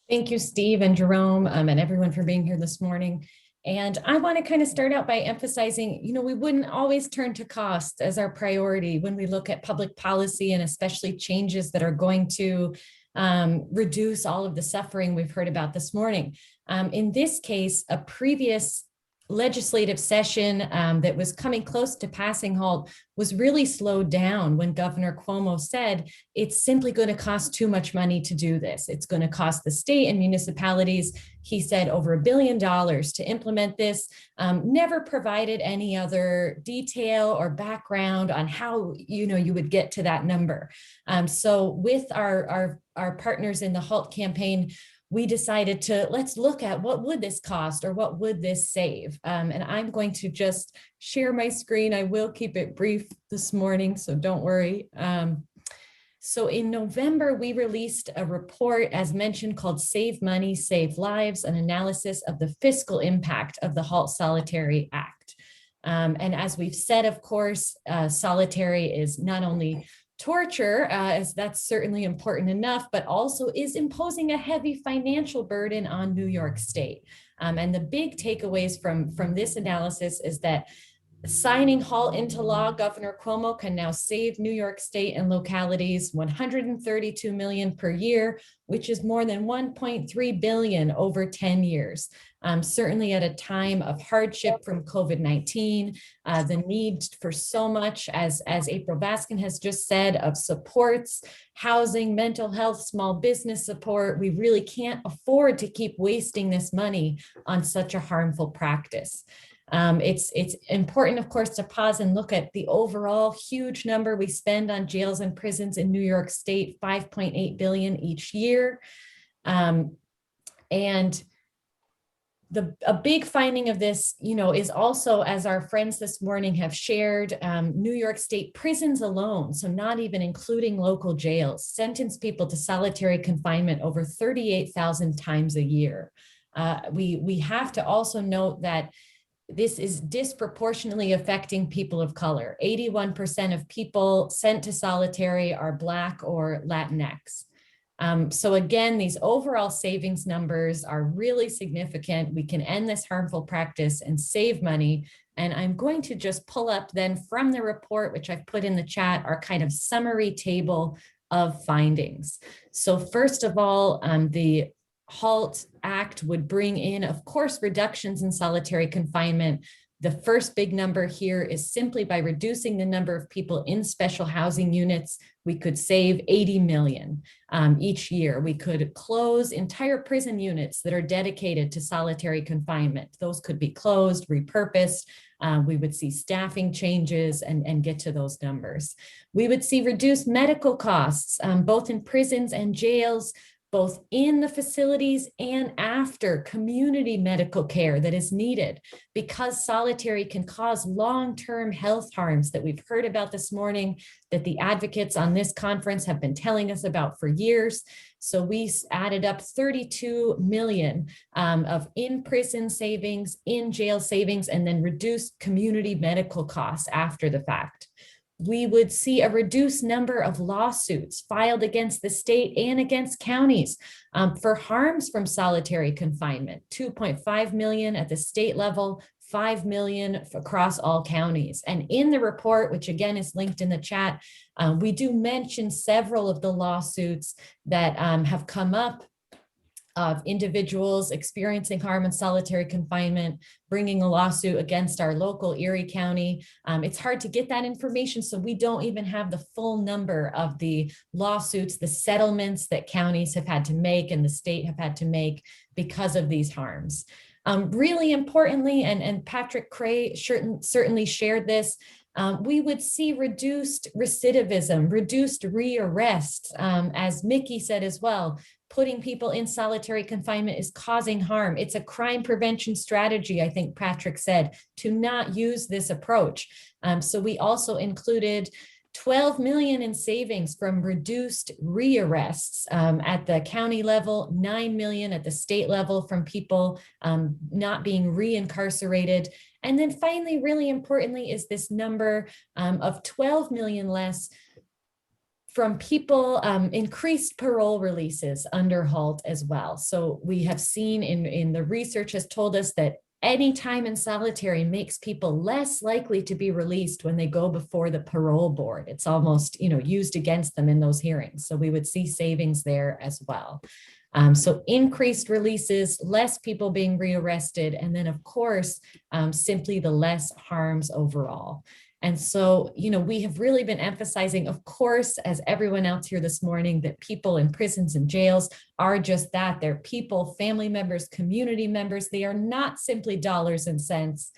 Thank you, Steve and Jerome, and everyone for being here this morning. And I want to kind of start out by emphasizing, we wouldn't always turn to cost as our priority when we look at public policy, and especially changes that are going to reduce all of the suffering we've heard about this morning. In this case, a previous legislative session that was coming close to passing HALT was really slowed down when Governor Cuomo said it's simply going to cost too much money to do this. It's going to cost the state and municipalities, he said, over $1 billion to implement this. Never provided any other detail or background on how you would get to that number. So with our partners in the HALT campaign, we decided let's look at what would this cost or what would this save. And I'm going to just share my screen. I will keep it brief this morning, so don't worry. So in November, we released a report, as mentioned, called Save Money, Save Lives, an analysis of the fiscal impact of the HALT Solitary Act. And as we've said, of course, solitary is not only torture, as that's certainly important enough, but also is imposing a heavy financial burden on New York State. And the big takeaways from this analysis is that signing HALT into law, Governor Cuomo can now save New York State and localities $132 million per year, which is more than $1.3 billion over 10 years. Certainly at a time of hardship from COVID-19, the need for so much, as April Baskin has just said, of supports, housing, mental health, small business support. We really can't afford to keep wasting this money on such a harmful practice. It's important, of course, to pause and look at the overall huge number we spend on jails and prisons in New York State, $5.8 billion each year. And a big finding of this, is also, as our friends this morning have shared, New York State prisons alone, so not even including local jails, sentence people to solitary confinement over 38,000 times a year. We have to also note that this is disproportionately affecting people of color. 81% of people sent to solitary are Black or Latinx. So again, these overall savings numbers are really significant. We can end this harmful practice and save money. And I'm going to just pull up then from the report, which I've put in the chat, our kind of summary table of findings. So first of all, the HALT Act would bring in, of course, reductions in solitary confinement. The first big number here is simply by reducing the number of people in special housing units, we could save 80 million each year. We could close entire prison units that are dedicated to solitary confinement. Those could be closed, repurposed. We would see staffing changes and get to those numbers. We would see reduced medical costs, both in prisons and jails, both in the facilities and after community medical care that is needed, because solitary can cause long-term health harms that we've heard about this morning, that the advocates on this conference have been telling us about for years. So we added up 32 million of in-prison savings, in jail savings, and then reduced community medical costs after the fact. We would see a reduced number of lawsuits filed against the state and against counties for harms from solitary confinement, 2.5 million at the state level, 5 million across all counties. And in the report, which again is linked in the chat, we do mention several of the lawsuits that have come up of individuals experiencing harm in solitary confinement, bringing a lawsuit against our local Erie County. It's hard to get that information, so we don't even have the full number of the lawsuits, the settlements that counties have had to make and the state have had to make because of these harms. Really importantly, and Patrick Cray certainly shared this, we would see reduced recidivism, reduced rearrests, as Mickey said as well. Putting people in solitary confinement is causing harm. It's a crime prevention strategy, I think Patrick said, to not use this approach. So we also included 12 million in savings from reduced rearrests at the county level, 9 million at the state level from people not being reincarcerated. And then finally, really importantly, is this number of 12 million less from people, increased parole releases under HALT as well. So we have seen in the research has told us that any time in solitary makes people less likely to be released when they go before the parole board. It's almost, used against them in those hearings. So we would see savings there as well. So increased releases, less people being rearrested, and then of course, simply the less harms overall. And so, we have really been emphasizing, of course, as everyone else here this morning, that people in prisons and jails are just that. They're people, family members, community members. They are not simply dollars and cents.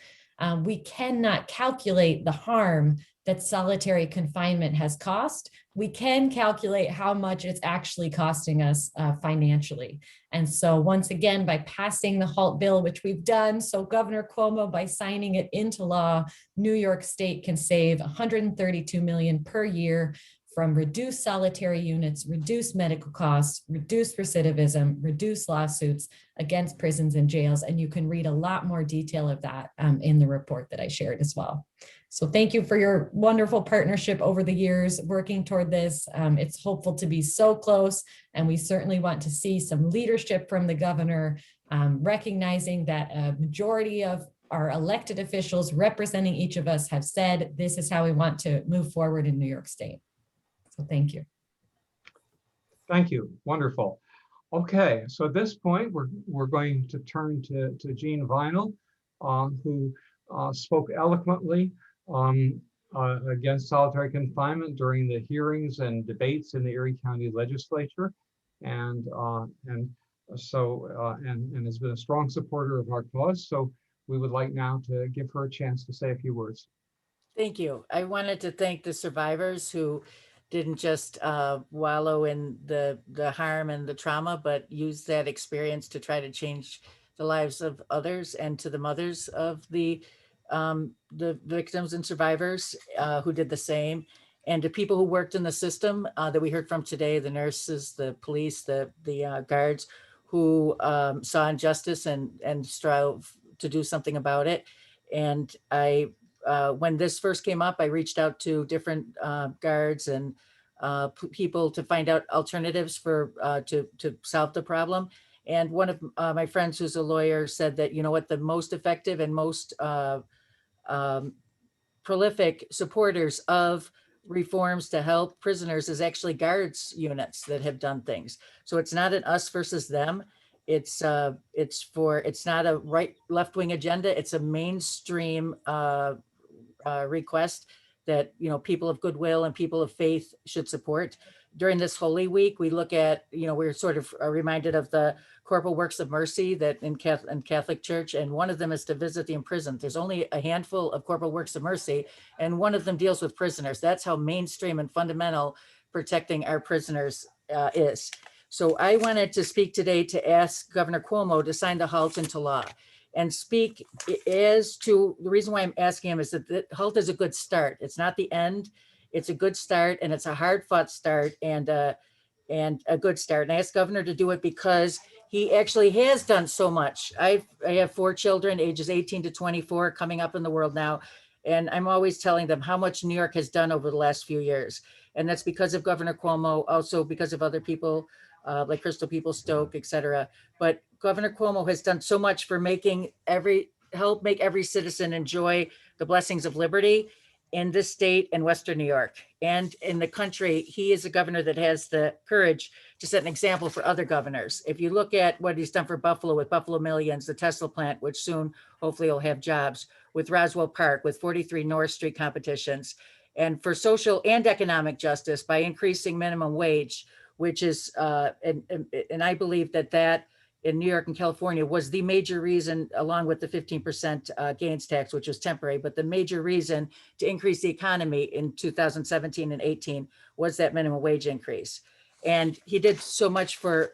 We cannot calculate the harm that solitary confinement has cost. We can calculate how much it's actually costing us financially. And so once again, by passing the HALT bill, which we've done, so Governor Cuomo, by signing it into law, New York State can save $132 million per year from reduced solitary units, reduced medical costs, reduced recidivism, reduced lawsuits against prisons and jails. And you can read a lot more detail of that in the report that I shared as well. So thank you for your wonderful partnership over the years working toward this. It's hopeful to be so close, and we certainly want to see some leadership from the governor, recognizing that a majority of our elected officials representing each of us have said, this is how we want to move forward in New York State. So thank you. Thank you. Wonderful. Okay, so at this point, we're going to turn to Jean Vinyl, who spoke eloquently against solitary confinement during the hearings and debates in the Erie County Legislature, and has been a strong supporter of our cause. So we would like now to give her a chance to say a few words. Thank you. I wanted to thank the survivors who didn't just wallow in the harm and the trauma, but used that experience to try to change the lives of others, and to the mothers of the victims and survivors who did the same, and to people who worked in the system that we heard from today, the nurses, the police, the guards, who saw injustice and strove to do something about it. And when this first came up, I reached out to different guards and people to find out alternatives for to solve the problem. And one of my friends who's a lawyer said that, the most effective and most prolific supporters of reforms to help prisoners is actually guards units that have done things. So it's not an us versus them. It's not a left-wing agenda. It's a mainstream request that people of goodwill and people of faith should support. During this Holy Week, we look at, we're sort of reminded of the corporal works of mercy that in Catholic Church, and one of them is to visit the imprisoned. There's only a handful of corporal works of mercy, and one of them deals with prisoners. That's how mainstream and fundamental protecting our prisoners is. So I wanted to speak today to ask Governor Cuomo to sign the HALT into law, and speak as to the reason why I'm asking him is that the HALT is a good start. It's not the end. It's a good start, and it's a hard-fought start and a good start. And I asked Governor to do it because he actually has done so much. I have 4 children, ages 18 to 24, coming up in the world now. And I'm always telling them how much New York has done over the last few years. And that's because of Governor Cuomo, also because of other people like Crystal Peoples-Stoke, et cetera. But Governor Cuomo has done so much for help make every citizen enjoy the blessings of liberty in this state and Western New York and in the country. He is a governor that has the courage to set an example for other governors. If you look at what he's done for Buffalo with Buffalo Millions, the Tesla plant, which soon hopefully will have jobs, with Roswell Park, with 43 North Street competitions, and for social and economic justice by increasing minimum wage, which is, and I believe that in New York and California was the major reason, along with the 15% gains tax, which was temporary, but the major reason to increase the economy in 2017 and 18 was that minimum wage increase. And he did so much for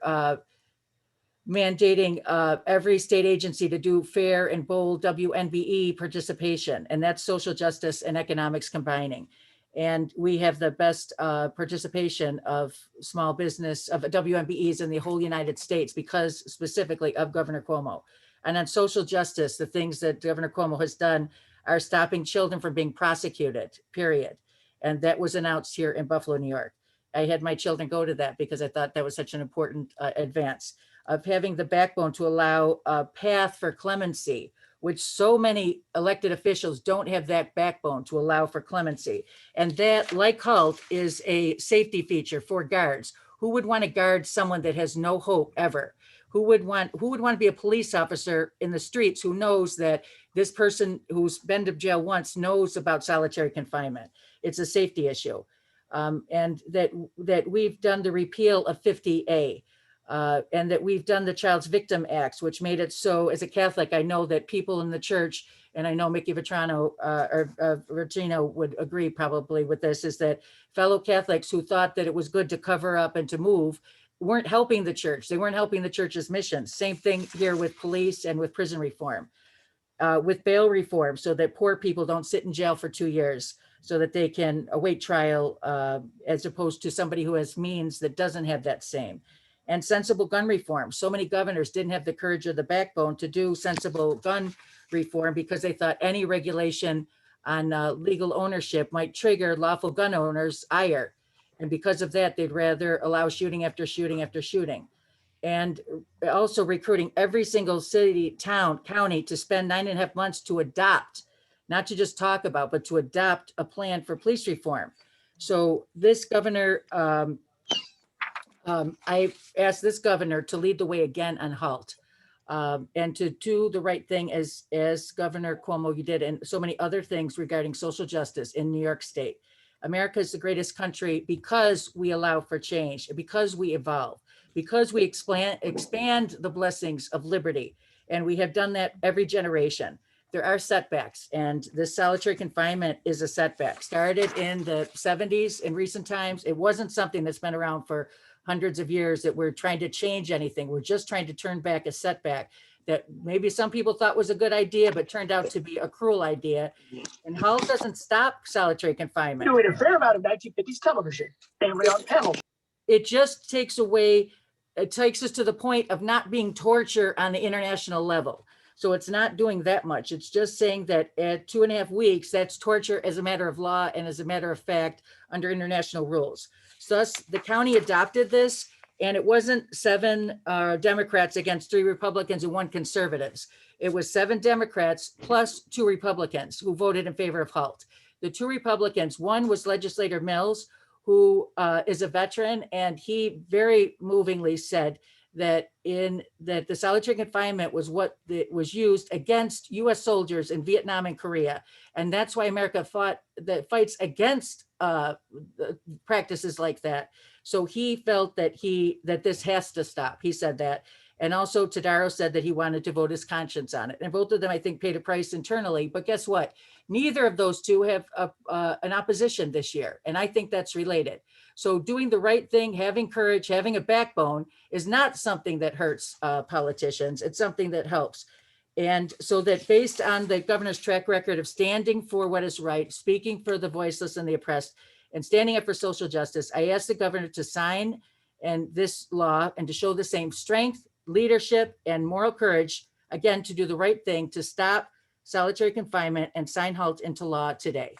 mandating every state agency to do fair and bold WNBE participation, and that's social justice and economics combining. And we have the best participation of small business, of WNBEs in the whole United States because specifically of Governor Cuomo. And on social justice, the things that Governor Cuomo has done are stopping children from being prosecuted, period. And that was announced here in Buffalo, New York. I had my children go to that because I thought that was such an important advance of having the backbone to allow a path for clemency, which so many elected officials don't have that backbone to allow for clemency. And that, like HALT, is a safety feature for guards. Who would want to guard someone that has no hope ever? Who would want to be a police officer in the streets who knows that this person who's been to jail once knows about solitary confinement? It's a safety issue. And that we've done the repeal of 50A. And that we've done the Child's Victim Acts, which made it so, as a Catholic, I know that people in the church, and I know Mickey Vitrano or Virginia would agree probably with this, is that fellow Catholics who thought that it was good to cover up and to move weren't helping the church. They weren't helping the church's mission. Same thing here with police and with prison reform, with bail reform, so that poor people don't sit in jail for 2 years, so that they can await trial, as opposed to somebody who has means that doesn't have that same. And sensible gun reform. So many governors didn't have the courage or the backbone to do sensible gun reform because they thought any regulation on legal ownership might trigger lawful gun owners' ire. And because of that, they'd rather allow shooting after shooting after shooting. And also recruiting every single city, town, county to spend 9.5 months to adopt, not to just talk about, but to adopt a plan for police reform. So this governor, I asked this governor to lead the way again on HALT, and to do the right thing as Governor Cuomo, you did, and so many other things regarding social justice in New York State. America is the greatest country because we allow for change, because we evolve, because we expand the blessings of liberty. And we have done that every generation. There are setbacks, and this solitary confinement is a setback. Started in the 70s in recent times. It wasn't something that's been around for hundreds of years that we're trying to change anything. We're just trying to turn back a setback that maybe some people thought was a good idea, but turned out to be a cruel idea. And HALT doesn't stop solitary confinement. Doing a fair amount of 1950s television, Family on Panel. It just takes away, it takes us to the point of not being torture on the international level. So it's not doing that much. It's just saying that at 2.5 weeks, that's torture as a matter of law and as a matter of fact under international rules. So thus, the county adopted this, and it wasn't 7 Democrats against 3 Republicans and 1 conservatives. It was 7 Democrats plus 2 Republicans who voted in favor of HALT. The 2 Republicans, one was legislator Mills, who is a veteran, and he very movingly said that the solitary confinement was what was used against U.S. soldiers in Vietnam and Korea, and that's why America fights against practices like that. So he felt that this has to stop. He said that. And also Tadaro said that he wanted to vote his conscience on it. And both of them, I think, paid a price internally. But guess what? Neither of those two have an opposition this year. And I think that's related. So doing the right thing, having courage, having a backbone is not something that hurts politicians. It's something that helps. And so that based on the governor's track record of standing for what is right, speaking for the voiceless and the oppressed, and standing up for social justice, I asked the governor to sign this law and to show the same strength, leadership, and moral courage, again, to do the right thing, to stop solitary confinement and sign HALT into law today.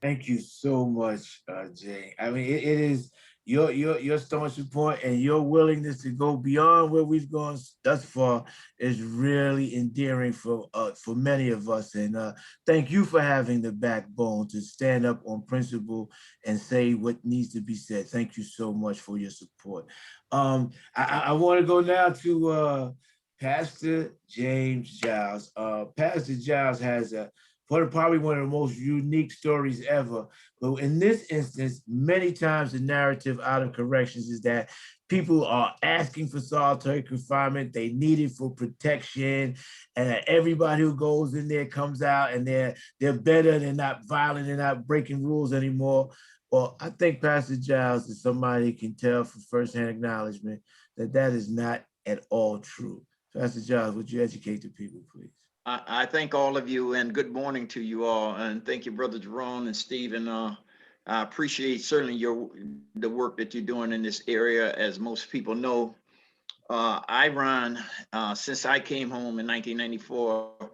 Thank you so much, Jay. I mean, it is your staunch support and your willingness to go beyond where we've gone thus far is really endearing for many of us. And thank you for having the backbone to stand up on principle and say what needs to be said. Thank you so much for your support. I want to go now to Pastor James Giles. Pastor Giles has a probably one of the most unique stories ever. But in this instance, many times the narrative out of corrections is that people are asking for solitary confinement. They need it for protection, and everybody who goes in there comes out and they're better. They're not violent. They're not breaking rules anymore. Well, I think Pastor Giles is somebody who can tell from firsthand acknowledgement that that is not at all true. Pastor Giles, would you educate the people, please? I thank all of you, and good morning to you all. And thank you, Brother Jerome and Stephen. I appreciate certainly the work that you're doing in this area. As most people know, I run, since I came home in 1994,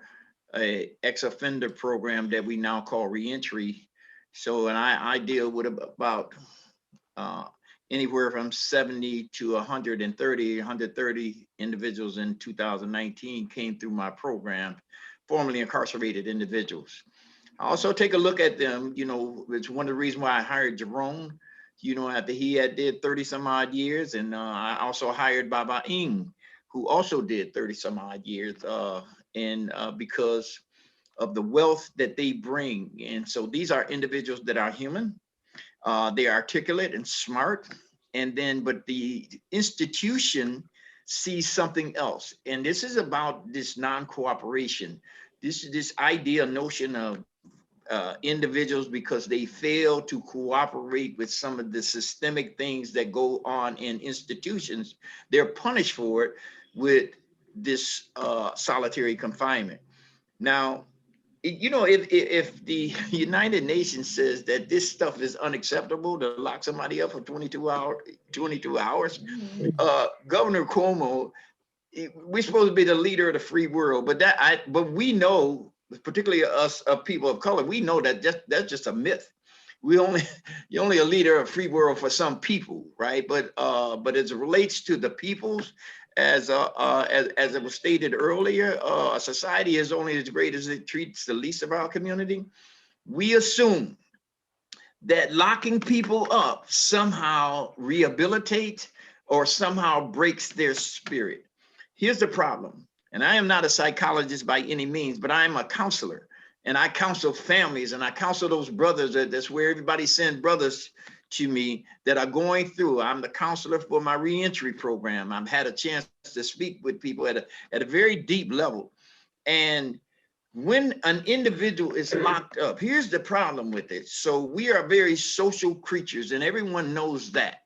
a ex-offender program that we now call reentry. So, and I deal with about anywhere from 70 to 130 individuals in 2019 came through my program, formerly incarcerated individuals. I also take a look at them, you know, it's one of the reasons why I hired Jerome, you know, after he had did 30 some odd years. And I also hired Baba Ing, who also did 30 some odd years, because of the wealth that they bring. And so these are individuals that are human. They are articulate and smart, but the institution sees something else. And this is about this non-cooperation. This idea, notion of individuals, because they fail to cooperate with some of the systemic things that go on in institutions, they're punished for it with this solitary confinement. Now, you know, if the United Nations says that this stuff is unacceptable to lock somebody up for 22 hours, Governor Cuomo, we're supposed to be the leader of the free world, but we know, particularly us people of color, we know that that's just a myth. You're only a leader of free world for some people, right? But as it relates to the peoples, as it was stated earlier, a society is only as great as it treats the least of our community. We assume that locking people up somehow rehabilitates or somehow breaks their spirit. Here's the problem, and I am not a psychologist by any means, but I am a counselor, and I counsel families, and I counsel those brothers. That's where everybody sends brothers to me that are going through. I'm the counselor for my reentry program. I've had a chance to speak with people at a very deep level. And when an individual is locked up, here's the problem with it. So we are very social creatures, and everyone knows that.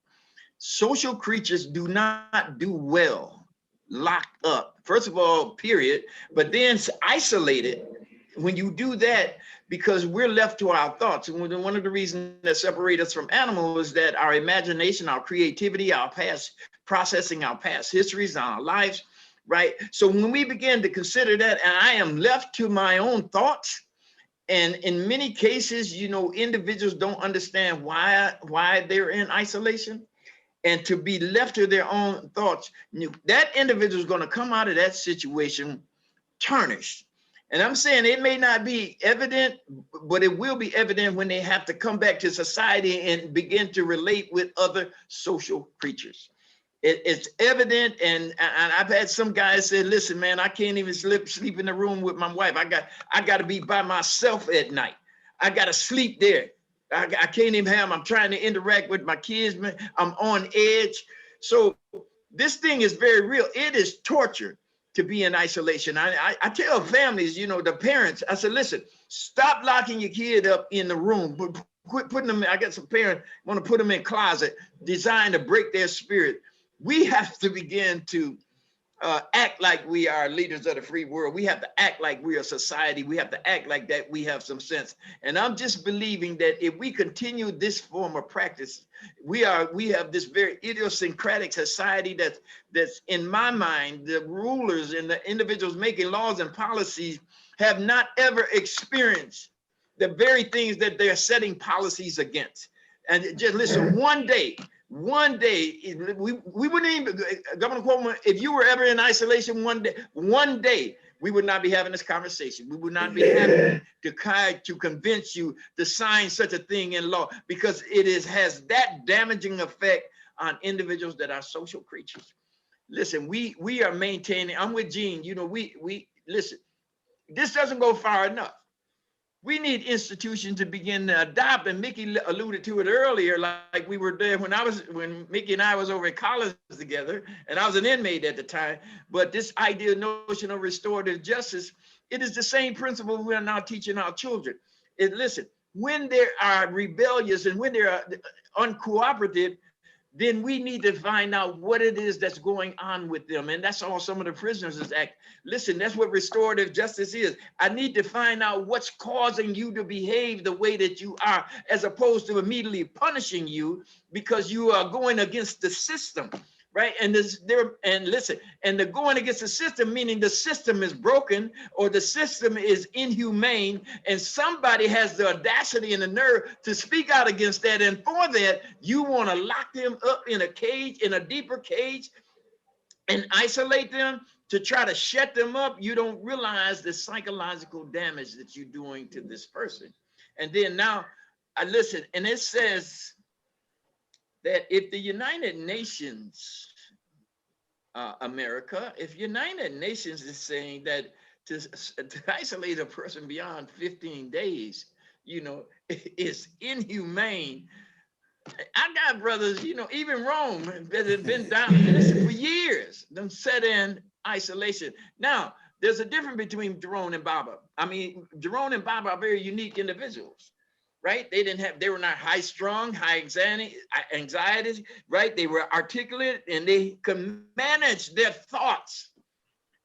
Social creatures do not do well locked up, first of all, period, but then isolated. When you do that, because we're left to our thoughts. And one of the reasons that separate us from animals is that our imagination, our creativity, our past processing, our past histories, our lives, right? So when we begin to consider that, and I am left to my own thoughts, and in many cases, you know, individuals don't understand why they're in isolation, and to be left to their own thoughts, that individual is going to come out of that situation tarnished. And I'm saying it may not be evident, but it will be evident when they have to come back to society and begin to relate with other social creatures. It's evident, and I've had some guys say, listen, man, I can't even sleep in the room with my wife. I got to be by myself at night. I got to sleep there. I can't even I'm trying to interact with my kids, man. I'm on edge. So this thing is very real. It is torture to be in isolation. I tell families, you know, the parents, I said, listen, stop locking your kid up in the room, but quit putting them, I got some parents want to put them in closet designed to break their spirit. We have to begin to act like we are leaders of the free world. We have to act like we are society. We have to act like that we have some sense. And I'm just believing that if we continue this form of practice, we have this very idiosyncratic society that's in my mind, the rulers and the individuals making laws and policies have not ever experienced the very things that they're setting policies against. And just listen, one day, we wouldn't even, Governor Cuomo, if you were ever in isolation one day, we would not be having this conversation. We would not be having to convince you to sign such a thing in law, because it has that damaging effect on individuals that are social creatures. Listen, we are maintaining, I'm with Gene, you know, we listen, this doesn't go far enough. We need institutions to begin to adopt, and Mickey alluded to it earlier, like we were there when Mickey and I was over at college together, and I was an inmate at the time. But this idea, notion of restorative justice, it is the same principle we are now teaching our children. Listen, when they are rebellious and when they are uncooperative, then we need to find out what it is that's going on with them. And that's all some of the prisoners act. Listen, that's what restorative justice is. I need to find out what's causing you to behave the way that you are, as opposed to immediately punishing you because you are going against the system. Right. And listen, and the going against the system, meaning the system is broken or the system is inhumane, and somebody has the audacity and the nerve to speak out against that. And for that, you want to lock them up in a cage, in a deeper cage, and isolate them to try to shut them up. You don't realize the psychological damage that you're doing to this person. And then now, listen, and it says that if the United Nations, America, if United Nations is saying that to isolate a person beyond 15 days, is inhumane. I got brothers, even Rome that have been down for years, them set in isolation. Now, there's a difference between Jerome and Baba. I mean, Jerome and Baba are very unique individuals. Right? They were not high strung, high anxieties, right? They were articulate and they could manage their thoughts.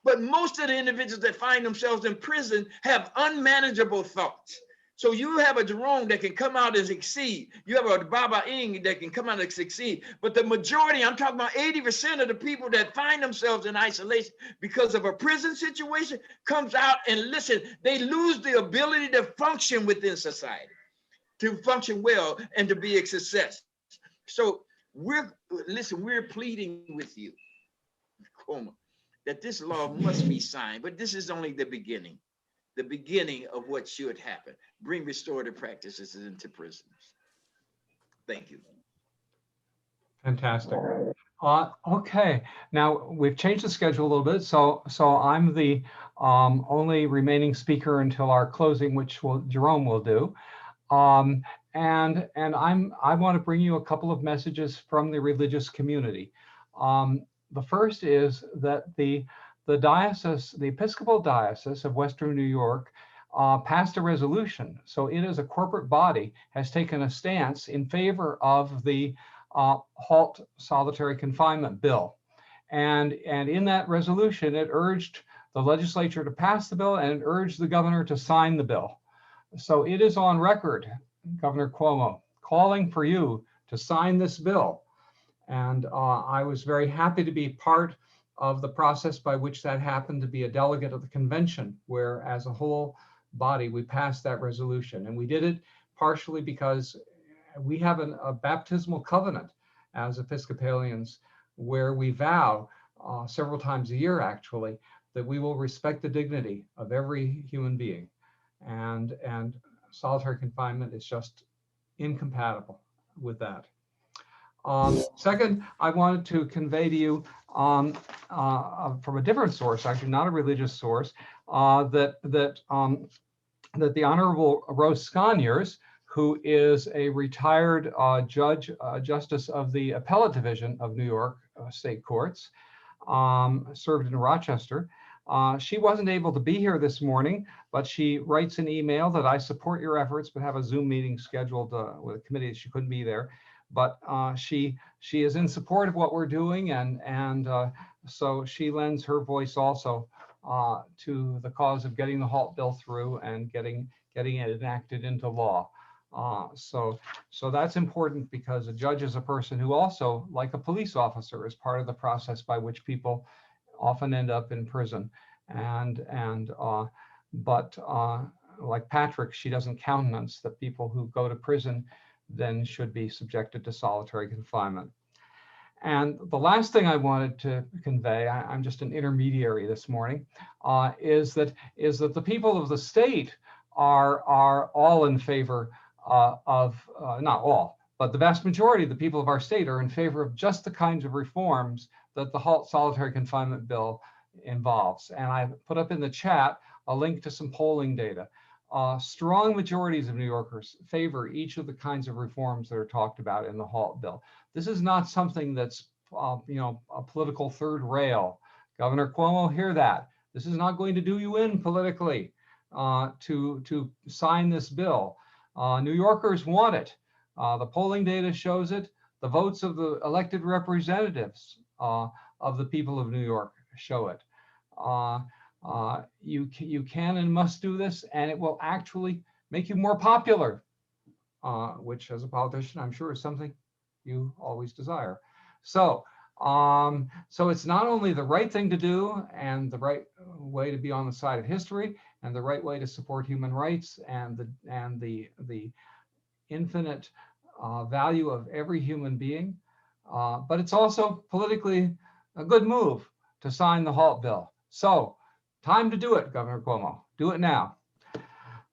But most of the individuals that find themselves in prison have unmanageable thoughts. So you have a Jerome that can come out and succeed. You have a Baba Ing that can come out and succeed. But the majority, I'm talking about 80% of the people that find themselves in isolation because of a prison situation comes out and listen, they lose the ability to function within society, to function well and to be a success. So we're pleading with you, Cuomo, that this law must be signed, but this is only the beginning of what should happen. Bring restorative practices into prisons. Thank you. Fantastic. Okay, now we've changed the schedule a little bit. So I'm the only remaining speaker until our closing, which Jerome will do. And I want to bring you a couple of messages from the religious community. The first is that the diocese, the Episcopal Diocese of Western New York, passed a resolution. So it as a corporate body has taken a stance in favor of the HALT solitary confinement bill. And in that resolution, it urged the legislature to pass the bill and it urged the governor to sign the bill. So it is on record, Governor Cuomo, calling for you to sign this bill. And I was very happy to be part of the process by which that happened, to be a delegate of the convention, where as a whole body, we passed that resolution. And we did it partially because we have a baptismal covenant as Episcopalians where we vow several times a year, actually, that we will respect the dignity of every human being. And solitary confinement is just incompatible with that. Second, I wanted to convey to you from a different source, actually not a religious source, that the Honorable Rose Sconiers, who is a retired justice of the Appellate Division of New York State Courts, served in Rochester. She wasn't able to be here this morning, but she writes an email that I support your efforts, but have a Zoom meeting scheduled with a committee. She couldn't be there, but she is in support of what we're doing, and so she lends her voice also to the cause of getting the HALT bill through and getting it enacted into law. So that's important because a judge is a person who also, like a police officer, is part of the process by which people often end up in prison. But like Patrick, she doesn't countenance that people who go to prison then should be subjected to solitary confinement. And the last thing I wanted to convey, I'm just an intermediary this morning, is that the people of the state are all in favor of, not all, but the vast majority of the people of our state are in favor of just the kinds of reforms that the HALT solitary confinement bill involves. And I put up in the chat a link to some polling data. strong majorities of New Yorkers favor each of the kinds of reforms that are talked about in the HALT bill. This is not something that's, a political third rail. Governor Cuomo, hear that. This is not going to do you in politically to sign this bill. New Yorkers want it. The polling data shows it. The votes of the elected representatives of the people of New York show it. You can and must do this, and it will actually make you more popular, which as a politician, I'm sure is something you always desire. So it's not only the right thing to do and the right way to be on the side of history and the right way to support human rights and the infinite value of every human being, but it's also politically a good move to sign the HALT bill. So time to do it, Governor Cuomo. Do it now.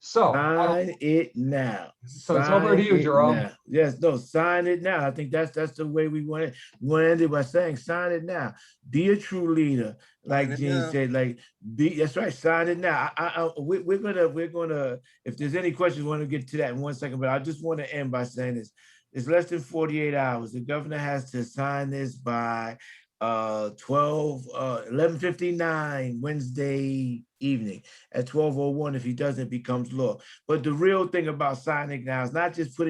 So sign it now. So it's over to you, Jerome. Now. Yes, no, sign it now. I think that's the way we want it. We want to end it by saying sign it now. Be a true leader, like Gene said. Like that's right. Sign it now. We're gonna. If there's any questions, we want to get to that in 1 second. But I just want to end by saying this. It's less than 48 hours. The governor has to sign this by 11:59 Wednesday evening. At 12:01, if he doesn't, it becomes law. But the real thing about signing now is not just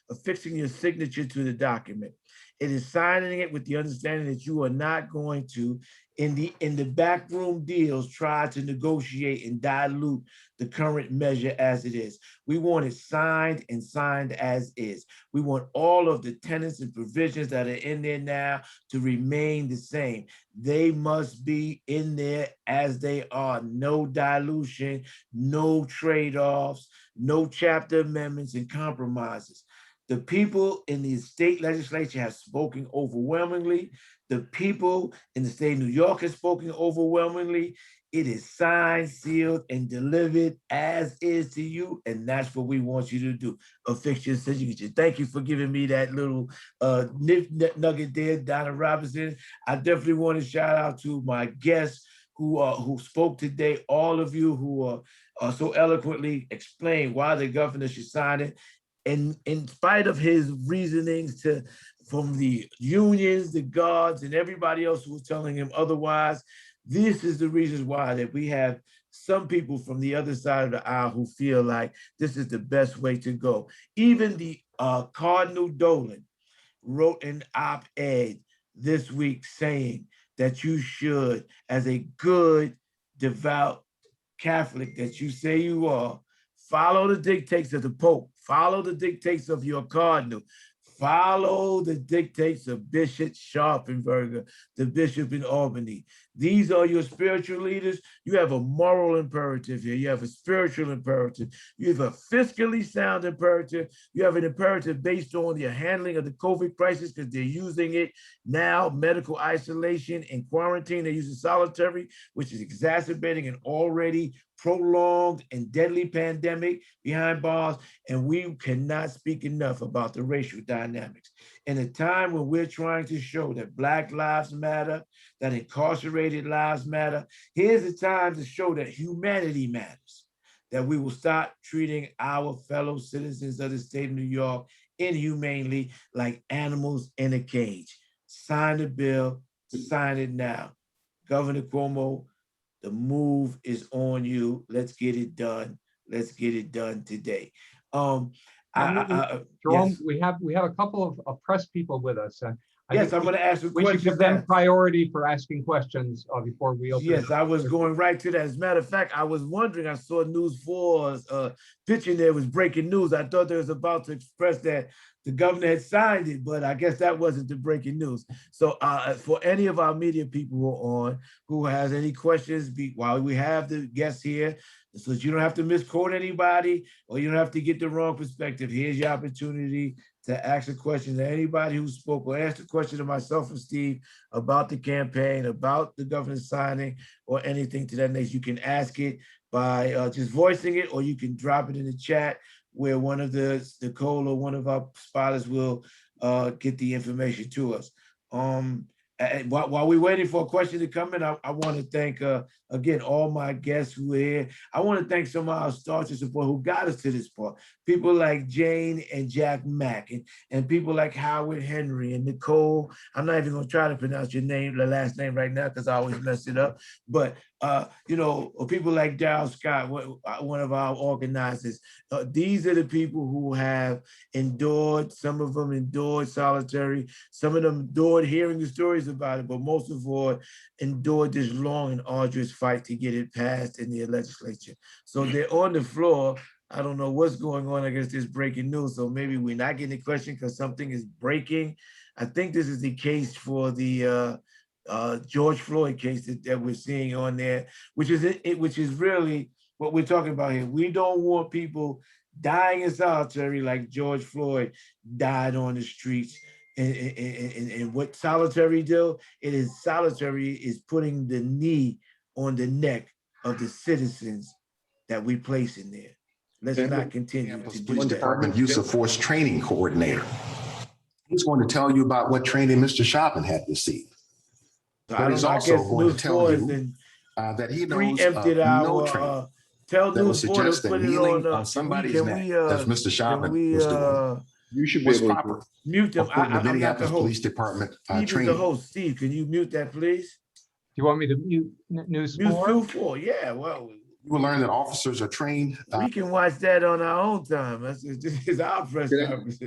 affixing your signature to the document. It is signing it with the understanding that you are not going to, in the backroom deals, try to negotiate and dilute the current measure as it is. We want it signed and signed as is. We want all of the tenets and provisions that are in there now to remain the same. They must be in there as they are. No dilution, no trade-offs, no chapter amendments and compromises. The people in the state legislature have spoken overwhelmingly. The people in the state of New York have spoken overwhelmingly. It is signed, sealed, and delivered as is to you, and that's what we want you to do. Affix your signature. Thank you for giving me that little nugget there, Donna Robinson. I definitely want to shout out to my guests who spoke today, all of you who so eloquently explained why the governor should sign it. And in spite of his reasonings from the unions, the guards, and everybody else who was telling him otherwise, this is the reasons why that we have some people from the other side of the aisle who feel like this is the best way to go. Even the Cardinal Dolan wrote an op-ed this week saying that you should, as a good, devout Catholic that you say you are, follow the dictates of the Pope, follow the dictates of your cardinal, follow the dictates of Bishop Scharfenberger, the bishop in Albany. These are your spiritual leaders. You have a moral imperative here. You have a spiritual imperative. You have a fiscally sound imperative. You have an imperative based on your handling of the COVID crisis because they're using it now, medical isolation and quarantine. They're using solitary, which is exacerbating an already prolonged and deadly pandemic behind bars, and we cannot speak enough about the racial dynamics. In a time when we're trying to show that Black lives matter, that incarcerated lives matter, here's the time to show that humanity matters, that we will stop treating our fellow citizens of the state of New York inhumanely like animals in a cage. Sign the bill, sign it now. Governor Cuomo, the move is on you. Let's get it done. Let's get it done today. Jerome, yes. we have a couple of press people with us. Yes, I'm going to ask a question. We should give them priority for asking questions before we open. Yes, I was going right to that. As a matter of fact, I was wondering, I saw News 4's picture there was breaking news. I thought they was about to express that the governor had signed it, but I guess that wasn't the breaking news. So for any of our media people who are on, who has any questions, while we have the guests here, so that you don't have to misquote anybody or you don't have to get the wrong perspective, here's your opportunity to ask a question to anybody who spoke or ask a question to myself and Steve about the campaign, about the governor signing or anything to that nature. You can ask it by just voicing it, or you can drop it in the chat where one of Nicole or one of our spotters will get the information to us. While we're waiting for a question to come in, I want to thank, again, all my guests who are here. I want to thank some of our stars and support who got us to this part. People like Jane and Jack Mack, and people like Howard Henry and Nicole. I'm not even going to try to pronounce your name, the last name right now, because I always mess it up. But, you know, people like Darryl Scott, one of our organizers. These are the people who have endured, some of them endured solitary, some of them endured hearing the stories about it, but most of all endured this long and arduous fight to get it passed in the legislature. So they're on the floor. I don't know what's going on. I guess there's breaking news. So maybe we're not getting a question because something is breaking. I think this is the case for the George Floyd case that we're seeing on there, which is really what we're talking about here. We don't want people dying in solitary like George Floyd died on the streets. And what solitary do? Solitary is putting the knee on the neck of the citizens that we place in there. Let's not continue to do Police that. Department Use of Force Training Coordinator. He's going to tell you about what training Mr. Chauvin had received. But he's also going to tell you that he knows no training that would suggest that kneeling on somebody's neck, as Mr. Chauvin was doing, you should be able to mute them. According to Minneapolis Police Department Steve is the host. Steve, can you mute that, please? Do you want me to mute News 4? News 4, yeah. Well, you will learn that officers are trained. We can watch that on our own time. This is our press conference.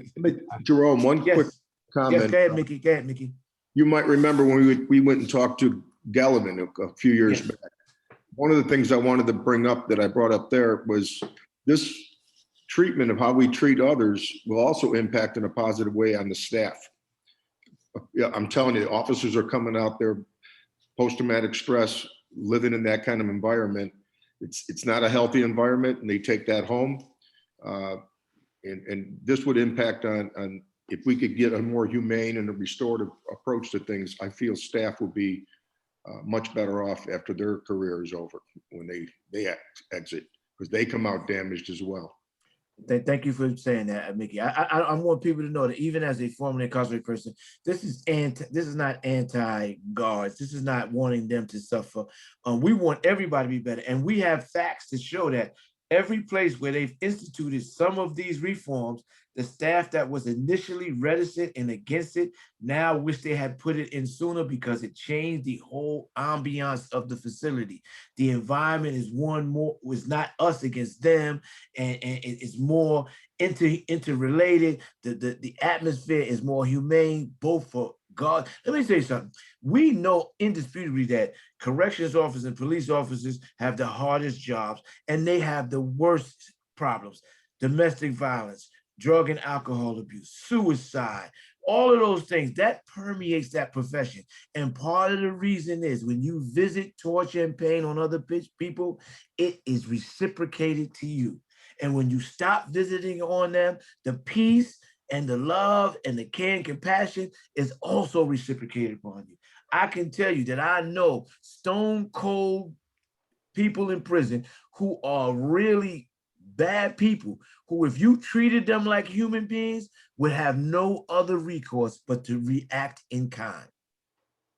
Jerome, one quick comment. Yes, go ahead, Mickey. Go ahead, Mickey. You might remember when we went and talked to Gallivan a few years back. One of the things I wanted to bring up that I brought up there was this treatment of how we treat others will also impact in a positive way on the staff. Yeah, I'm telling you, officers are coming out there, post-traumatic stress, living in that kind of environment. It's not a healthy environment, and they take that home. And this would impact on if we could get a more humane and a restorative approach to things. I feel staff would be much better off after their career is over when they exit, because they come out damaged as well. Thank you for saying that, Mickey. I want people to know that even as a formerly incarcerated person, this is not anti-guards. This is not wanting them to suffer. We want everybody to be better, and we have facts to show that every place where they've instituted some of these reforms, the staff that was initially reticent and against it now wish they had put it in sooner, because it changed the whole ambiance of the facility. The environment was not us against them, and it's more interrelated. The atmosphere is more humane, both for God. Let me say something. We know indisputably that corrections officers and police officers have the hardest jobs, and they have the worst problems: domestic violence, drug and alcohol abuse, suicide, all of those things that permeates that profession. And part of the reason is when you visit torture and pain on other people, it is reciprocated to you. And when you stop visiting on them, the peace and the love and the care and compassion is also reciprocated upon you. I can tell you that I know stone cold people in prison who are really bad people, who, if you treated them like human beings, would have no other recourse but to react in kind.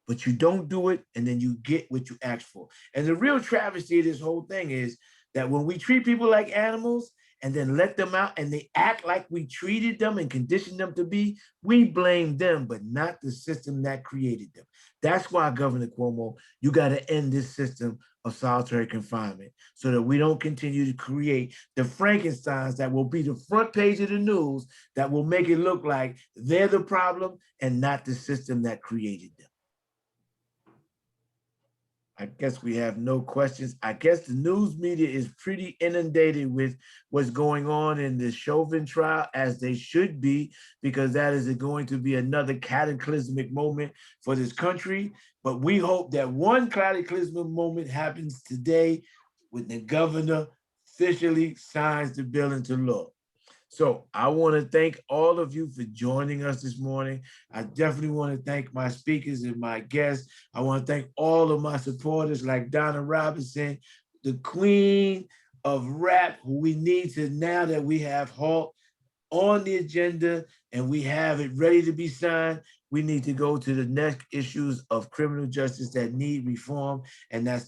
But you don't do it, and then you get what you asked for. And the real travesty of this whole thing is that when we treat people like animals and then let them out and they act like we treated them and conditioned them to be, we blame them, but not the system that created them. That's why, Governor Cuomo, you got to end this system of solitary confinement so that we don't continue to create the Frankensteins that will be the front page of the news, that will make it look like they're the problem and not the system that created them. I guess we have no questions. I guess the news media is pretty inundated with what's going on in the Chauvin trial, as they should be, because that is going to be another cataclysmic moment for this country. But we hope that one cataclysmic moment happens today when the governor officially signs the bill into law. So I want to thank all of you for joining us this morning. I definitely want to thank my speakers and my guests. I want to thank all of my supporters like Donna Robinson, the queen of rap, who we need to, now that we have HALT, on the agenda and we have it ready to be signed, we need to go to the next issues of criminal justice that need reform. And that's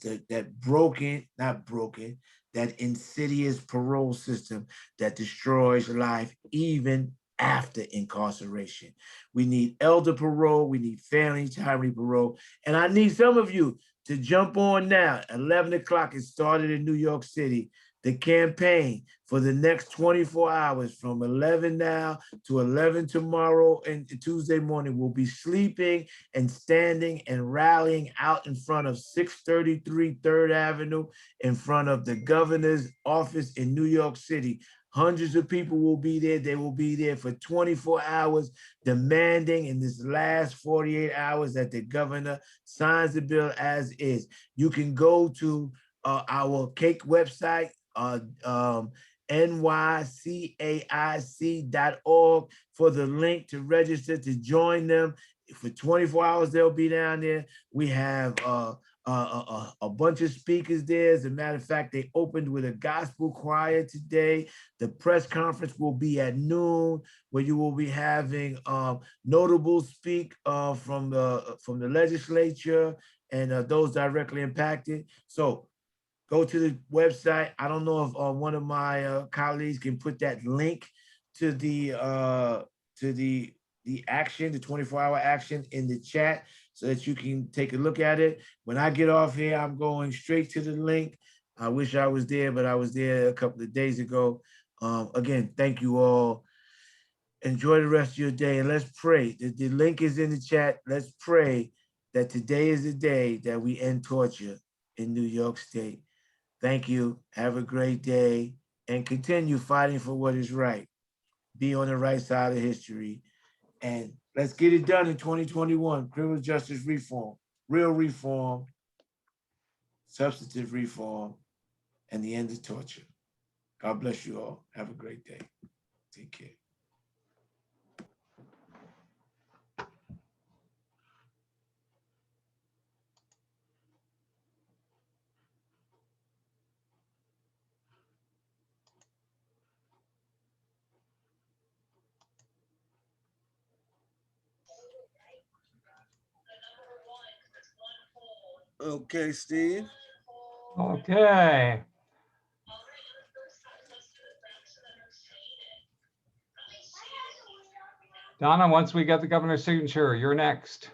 that insidious parole system that destroys life even after incarceration. We need elder parole, we need family timely parole. And I need some of you to jump on now. 11 o'clock, it started in New York City. The campaign for the next 24 hours from 11 now to 11 tomorrow and Tuesday morning will be sleeping and standing and rallying out in front of 633 3rd Avenue in front of the governor's office in New York City. Hundreds of people will be there. They will be there for 24 hours, demanding in this last 48 hours that the governor signs the bill as is. You can go to our CAIC website, nycaic.org for the link to register to join them. For 24 hours, they'll be down there. We have a bunch of speakers there. As a matter of fact, they opened with a gospel choir today. The press conference will be at noon, where you will be having notables speak from the legislature and those directly impacted. So go to the website. I don't know if one of my colleagues can put that link to the action, the 24-hour action in the chat so that you can take a look at it. When I get off here, I'm going straight to the link. I wish I was there, but I was there a couple of days ago. Again, thank you all. Enjoy the rest of your day, and let's pray. The link is in the chat. Let's pray that today is the day that we end torture in New York State. Thank you. Have a great day and continue fighting for what is right. Be on the right side of history. And let's get it done in 2021. Criminal justice reform, real reform, substantive reform, and the end of torture. God bless you all. Have a great day. Take care. Okay, Steve. Okay. Donna, once we get the governor's signature, you're next.